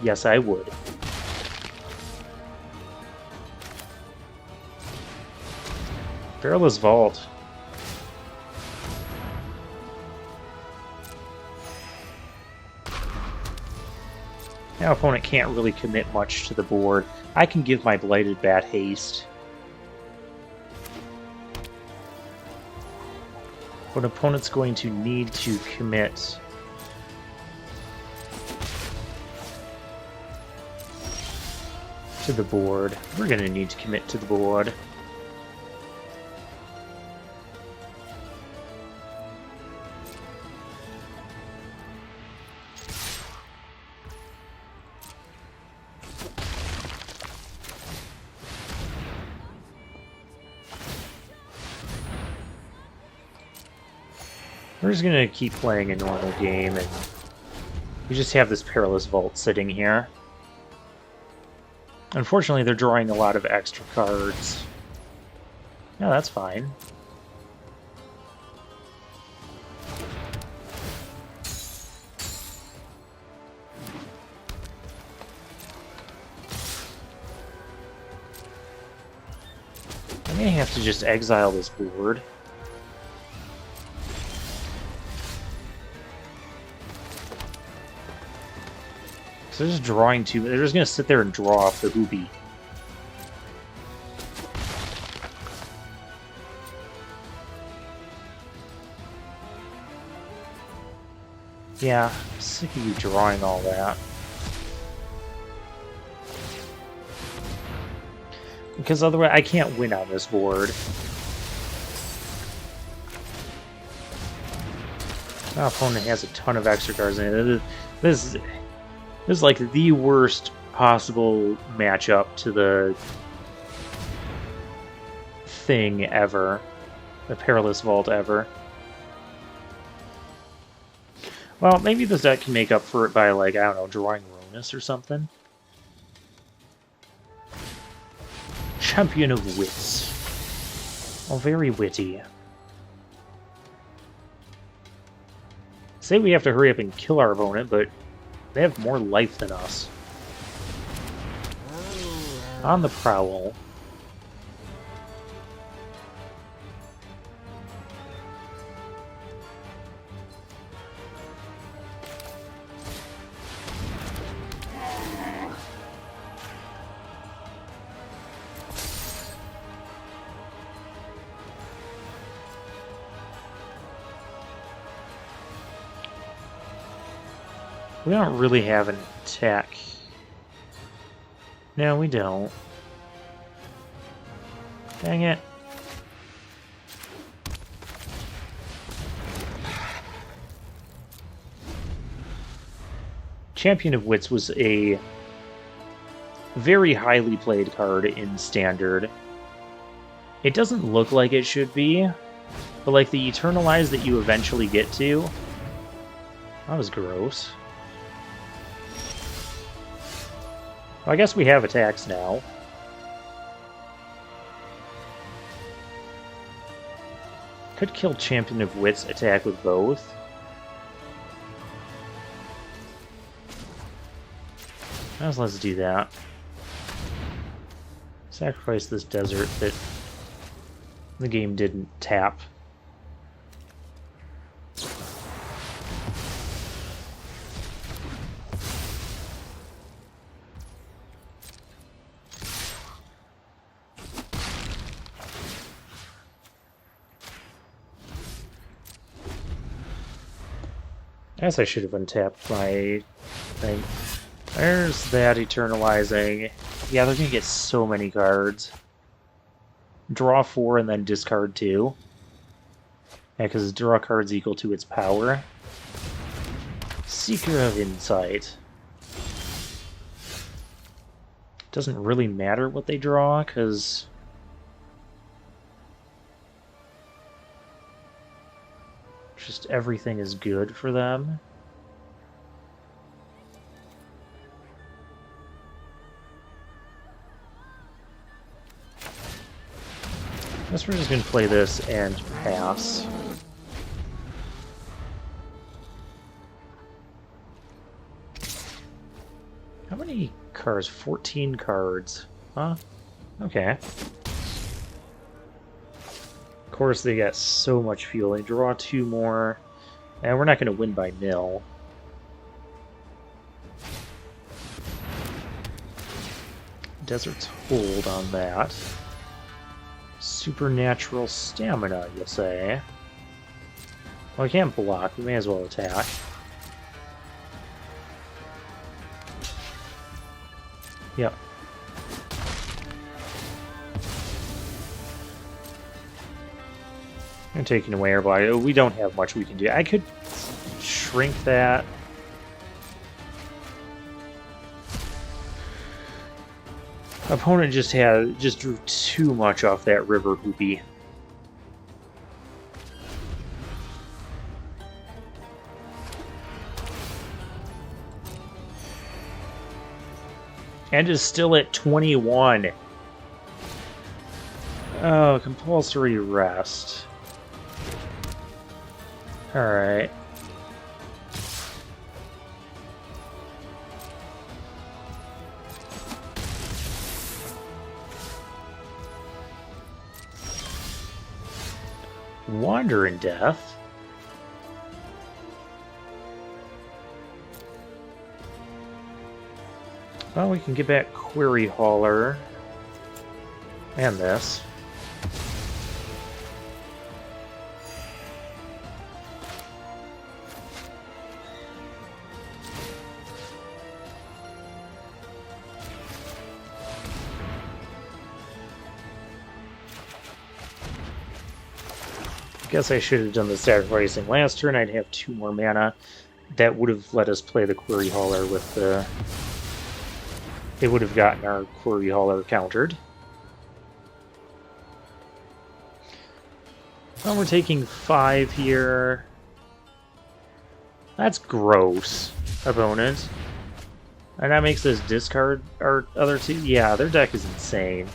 Yes, I would. Perilous Vault. Now opponent can't really commit much to the board. I can give my Blighted Bat haste. But opponent's going to need to commit to the board. We're going to need to commit to the board. We're just gonna keep playing a normal game, and we just have this Perilous Vault sitting here. Unfortunately, they're drawing a lot of extra cards. No, that's fine. I may have to just exile this board. They're just drawing too. They're just gonna sit there and draw off the Hoopy. Yeah, I'm sick of you drawing all that. Because otherwise, I can't win on this board. My opponent has a ton of extra cards in it. This is like the worst possible matchup to the thing ever. The Perilous Vault ever. Well, maybe this deck can make up for it by, like, I don't know, drawing Ronus or something. Champion of Wits. Oh, very witty. Say we have to hurry up and kill our opponent, but they have more life than us. On the prowl. We don't really have an attack. No, we don't. Dang it. Champion of Wits was a very highly played card in Standard. It doesn't look like it should be, but like the Eternalize that you eventually get to, that was gross. Well, I guess we have attacks now. Could kill Champion of Wits, attack with both. Let's do that. Sacrifice this desert that the game didn't tap. I guess I should have untapped my thing. There's that eternalizing. Yeah, they're gonna get so many cards. Draw 4 and then discard 2. Yeah, because draw cards equal to its power. Seeker of Insight. Doesn't really matter what they draw, because just everything is good for them. I guess we're just going to play this and pass. How many cards? 14 cards. Huh? Okay. Of course, they got so much fuel. They draw 2 more. And we're not going to win by nil. Desert's Hold on that. Supernatural Stamina, you'll say. Well, we can't block. We may as well attack. Yep. I'm taking away our body. We don't have much we can do. I could shrink that. Opponent just drew too much off that river hoopy. And is still at 21. Oh, compulsory rest. Alright. Wander in Death. Well, we can get back Query Hauler. And this. Guess I should have done the sacrificing last turn. I'd have 2 more mana. That would have let us play the Query Hauler with the... It would have gotten our Query Hauler countered. Well, we're taking 5 here. That's gross, opponent. And that makes us discard our other 2? Yeah, their deck is insane.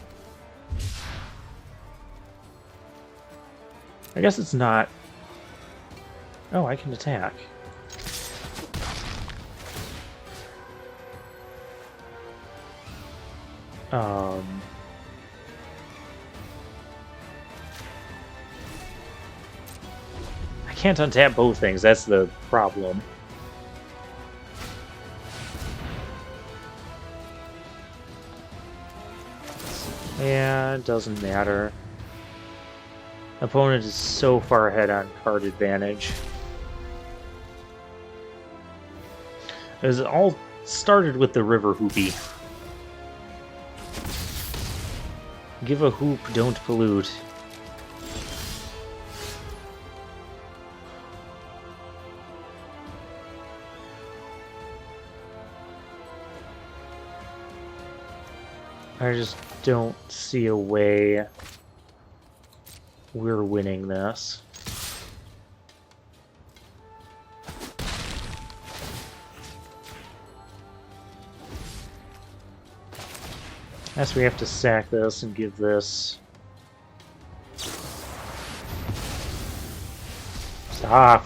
I guess it's not... Oh, I can attack. I can't untap both things, that's the problem. Yeah, it doesn't matter. Opponent is so far ahead on card advantage. It all started with the River Hoopy. Give a hoop, don't pollute. I just don't see a way we're winning this. Guess we have to sack this and give this... Stop!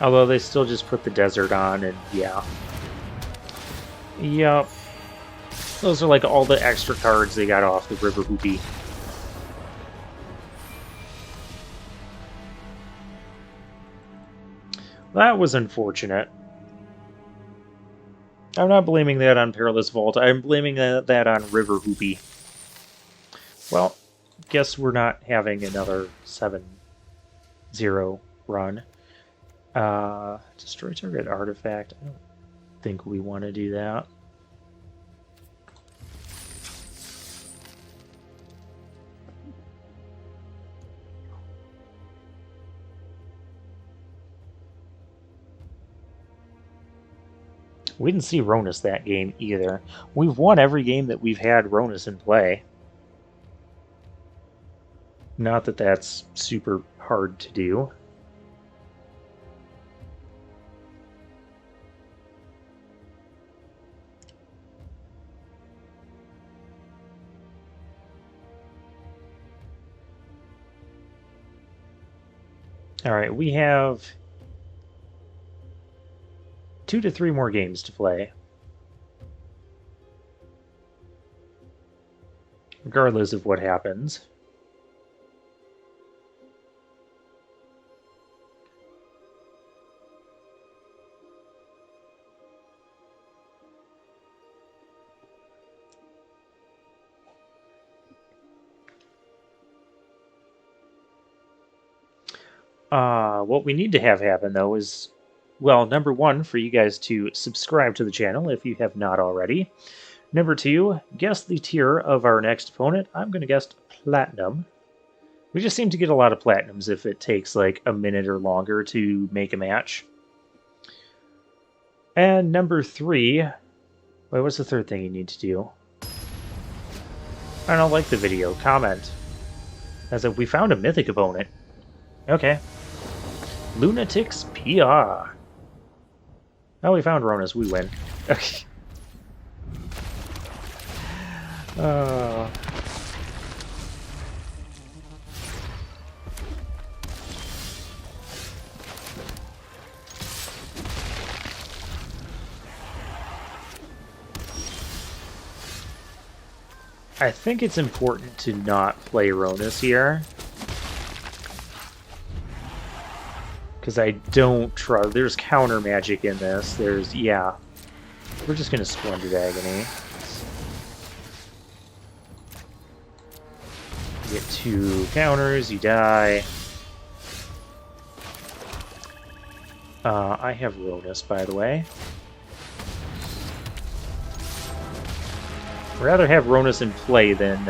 Although they still just put the desert on, and yeah. Yup. Those are like all the extra cards they got off the River Hoopy. That was unfortunate. I'm not blaming that on Perilous Vault. I'm blaming that on River Hoopy. Well, guess we're not having another 7-0 run. Destroy target artifact. I don't think we want to do that. We didn't see Ronus that game either. We've won every game that we've had Ronus in play. Not that that's super hard to do. Alright, we have 2 to 3 more games to play. Regardless of what happens. What we need to have happen, though, is, well, number 1, for you guys to subscribe to the channel if you have not already. Number 2, guess the tier of our next opponent. I'm going to guess Platinum. We just seem to get a lot of Platinums if it takes like a minute or longer to make a match. And number 3, wait, what's the third thing you need to do? I don't like the video. Comment. As if we found a mythic opponent. Okay. Lunatics PR. Oh, we found Ronus. We win. Okay. I think it's important to not play Ronus here. Because I don't trust... There's counter magic in this. There's... Yeah. We're just going to Splendid Agony. You get 2 counters, you die. I have Ronus, by the way. I'd rather have Ronus in play than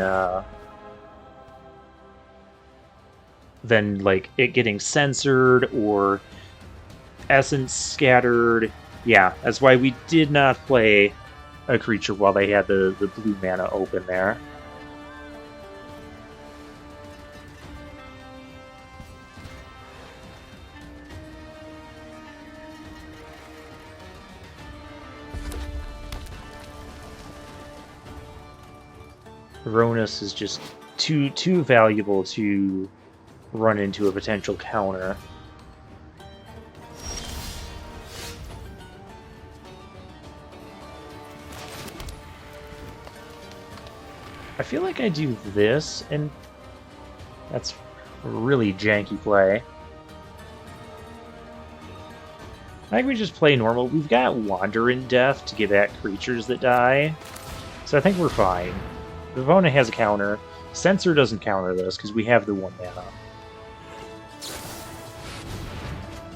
like it getting censored or essence scattered. Yeah, that's why we did not play a creature while they had the blue mana open there. Ronus is just too valuable to run into a potential counter. I feel like I do this, and that's a really janky play. I think we just play normal. We've got Wander in Death to get at creatures that die, so I think we're fine. The opponent has a counter. Censor doesn't counter this because we have the 1 mana.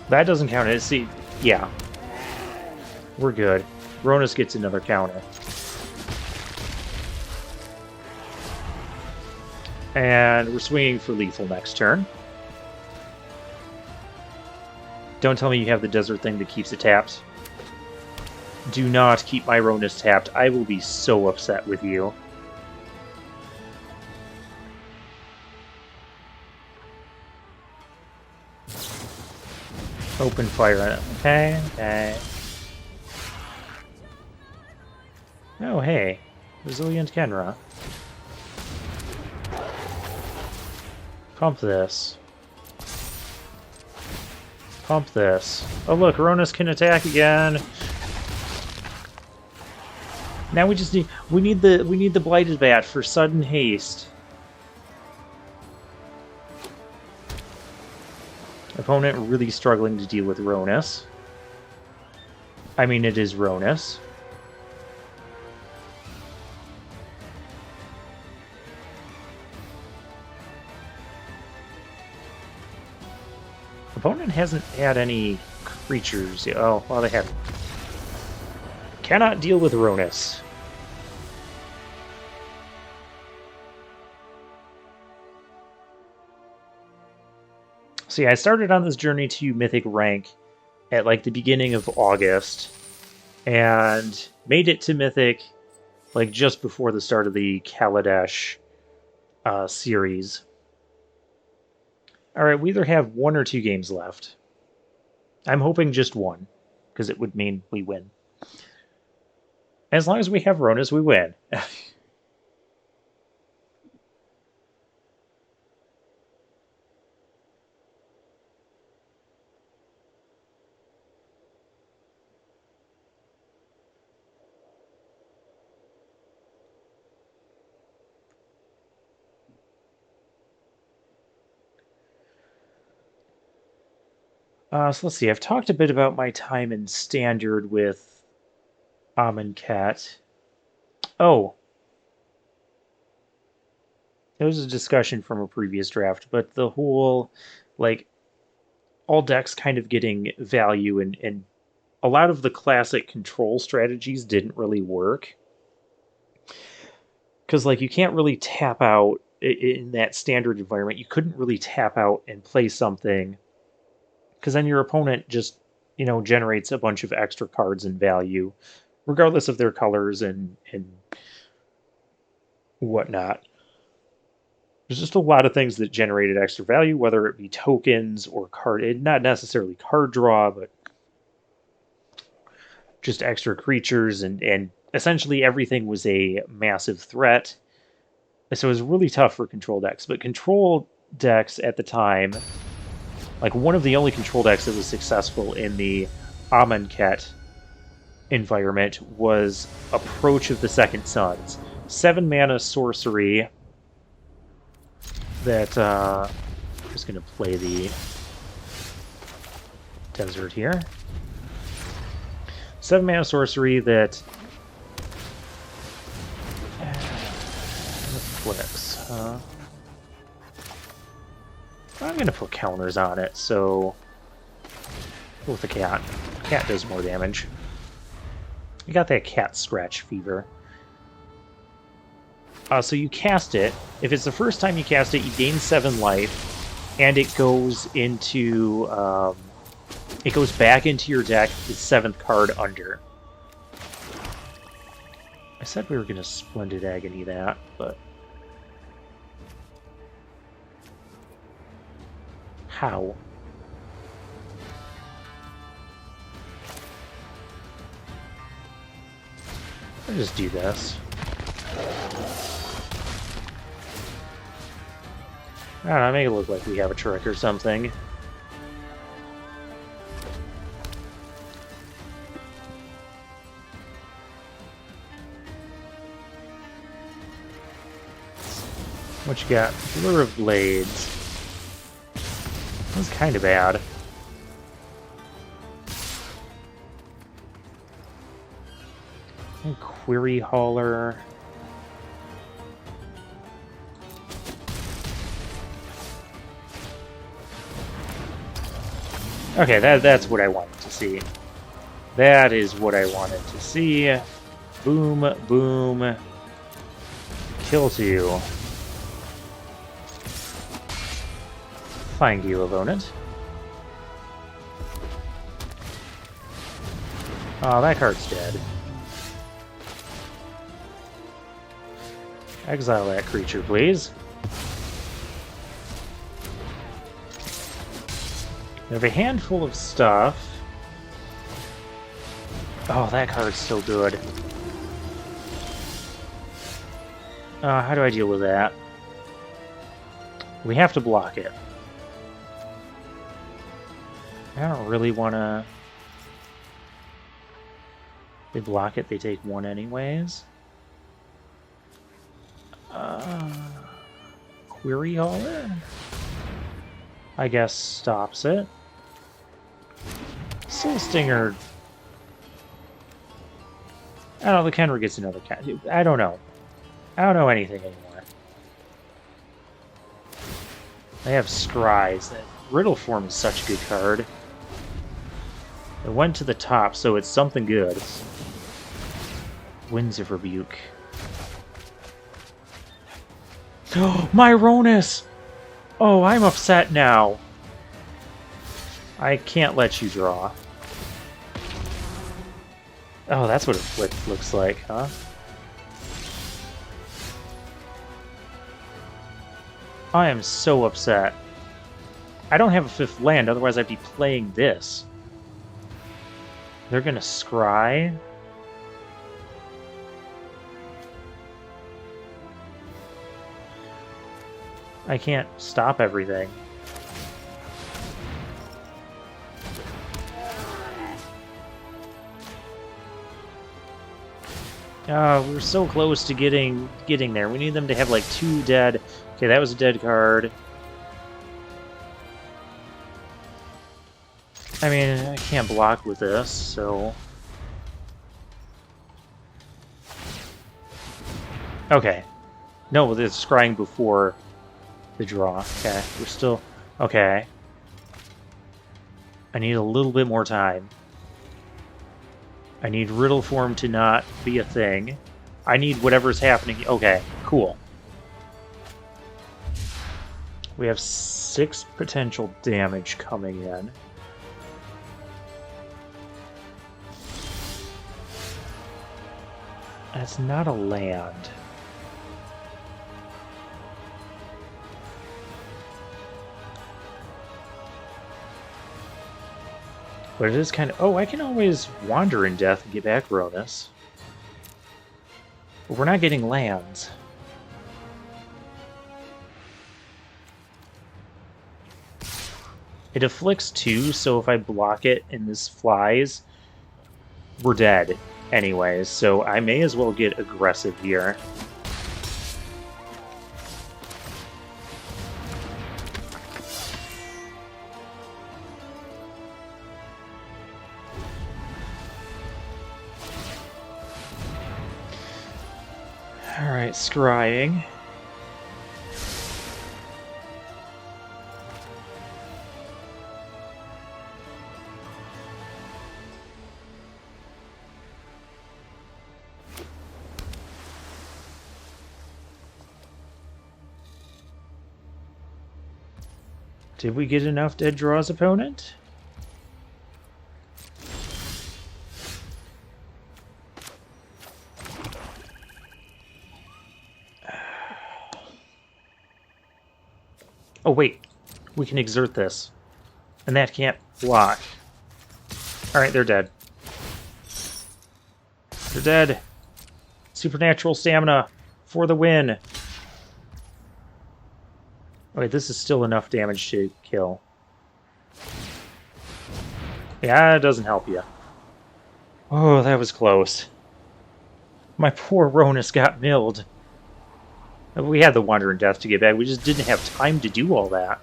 That doesn't count it. See, yeah. We're good. Ronus gets another counter. And we're swinging for lethal next turn. Don't tell me you have the desert thing that keeps it tapped. Do not keep my Ronus tapped. I will be so upset with you. Open fire on it. Okay, okay. Oh, hey. Resilient Kenra. Pump this. Pump this. Oh look, Ronus can attack again. Now we just need the Blighted Bat for sudden haste. Opponent really struggling to deal with Ronus. I mean, it is Ronus. Opponent hasn't had any creatures yet. Oh, well, they haven't. Cannot deal with Ronus. So yeah, I started on this journey to Mythic rank at like the beginning of August, and made it to Mythic like just before the start of the Kaladesh series. All right, we either have 1 or 2 games left. I'm hoping just 1, because it would mean we win. As long as we have Ronus, we win. So let's see. I've talked a bit about my time in Standard with Amonkhet. Oh, it was a discussion from a previous draft, but the whole, like, all decks kind of getting value and a lot of the classic control strategies didn't really work. Because, like, you can't really tap out in that Standard environment. You couldn't really tap out and play something, because then your opponent just, generates a bunch of extra cards and value, regardless of their colors and whatnot. There's just a lot of things that generated extra value, whether it be tokens or not necessarily card draw, but just extra creatures, and essentially everything was a massive threat. So it was really tough for control decks. But control decks at the time, like one of the only control decks that was successful in the Amonkhet environment was Approach of the Second Suns. 7-mana sorcery that I'm just going to play the desert here. 7-mana sorcery that flips. I'm going to put counters on it, so go with the cat. Cat does more damage. You got that cat scratch fever. So you cast it. If it's the first time you cast it, you gain 7 life, and it goes into it goes back into your deck the 7th card under. I said we were gonna Splendid Agony that, but how? I'll just do this. I don't know, make it look like we have a trick or something. What you got? Lure of Blades. That's kind of bad. And Query Hauler. Okay, that's what I wanted to see. That is what I wanted to see. Boom, boom. Kill 2. Thank you, opponent. Oh, that card's dead. Exile that creature, please. We have a handful of stuff. Oh, that card's so good. How do I deal with that? We have to block it. I don't really want to... They block it, they take 1 anyways. Query Hauler? I guess stops it. Soul Stinger... I don't know, the Kenra gets another cat. I don't know. I don't know anything anymore. They have Scries that Riddle Form is such a good card. It went to the top, so it's something good. Winds of Rebuke. Oh, Myronus! Oh, I'm upset now. I can't let you draw. Oh, that's what a flip looks like, huh? I am so upset. I don't have a 5th land, otherwise I'd be playing this. They're gonna scry. I can't stop everything. We're so close to getting there. We need them to have like 2 dead. Okay, that was a dead card. I mean, I can't block with this, so... Okay. No, it's scrying before the draw. Okay, we're still... Okay. I need a little bit more time. I need Riddle Form to not be a thing. I need whatever's happening... Okay, cool. We have 6 potential damage coming in. That's not a land. But it is kind of... Oh, I can always wander in death and get back Ronus. But we're not getting lands. It afflicts 2, so if I block it and this flies, we're dead anyways, so I may as well get aggressive here. Alright, scrying. Did we get enough dead draws, opponent? Oh, wait. We can exert this. And that can't block. Alright, they're dead. They're dead. Supernatural stamina for the win. Wait, this is still enough damage to kill. Yeah, it doesn't help you. Oh, that was close. My poor Ronus got milled. We had the Wander in Death to get back. We just didn't have time to do all that.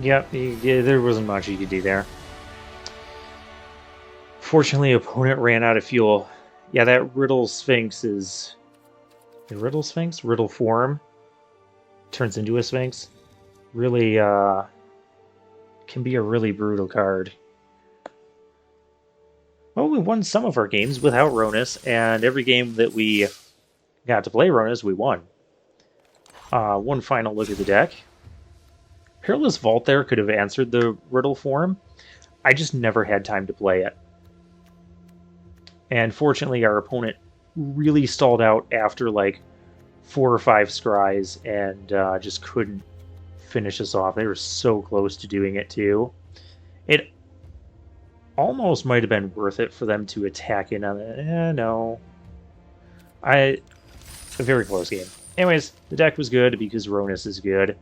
Yep, yeah, there wasn't much you could do there. Fortunately, opponent ran out of fuel. Yeah, that Riddle Sphinx is... The Riddle Sphinx? Riddle Form? Turns into a Sphinx. Really, can be a really brutal card. Well, we won some of our games without Ronus, and every game that we got to play Ronus, we won. One final look at the deck. Perilous Vault there could have answered the Riddle Form. I just never had time to play it. And fortunately, our opponent really stalled out after like 4 or 5 scries and just couldn't finish us off. They were so close to doing it too. It almost might have been worth it for them to attack in on it. No. A very close game. Anyways, the deck was good because Ronus is good.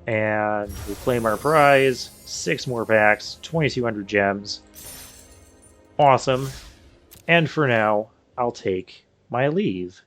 And we claim our prize. 6 more packs, 2,200 gems. Awesome. And for now, I'll take my leave.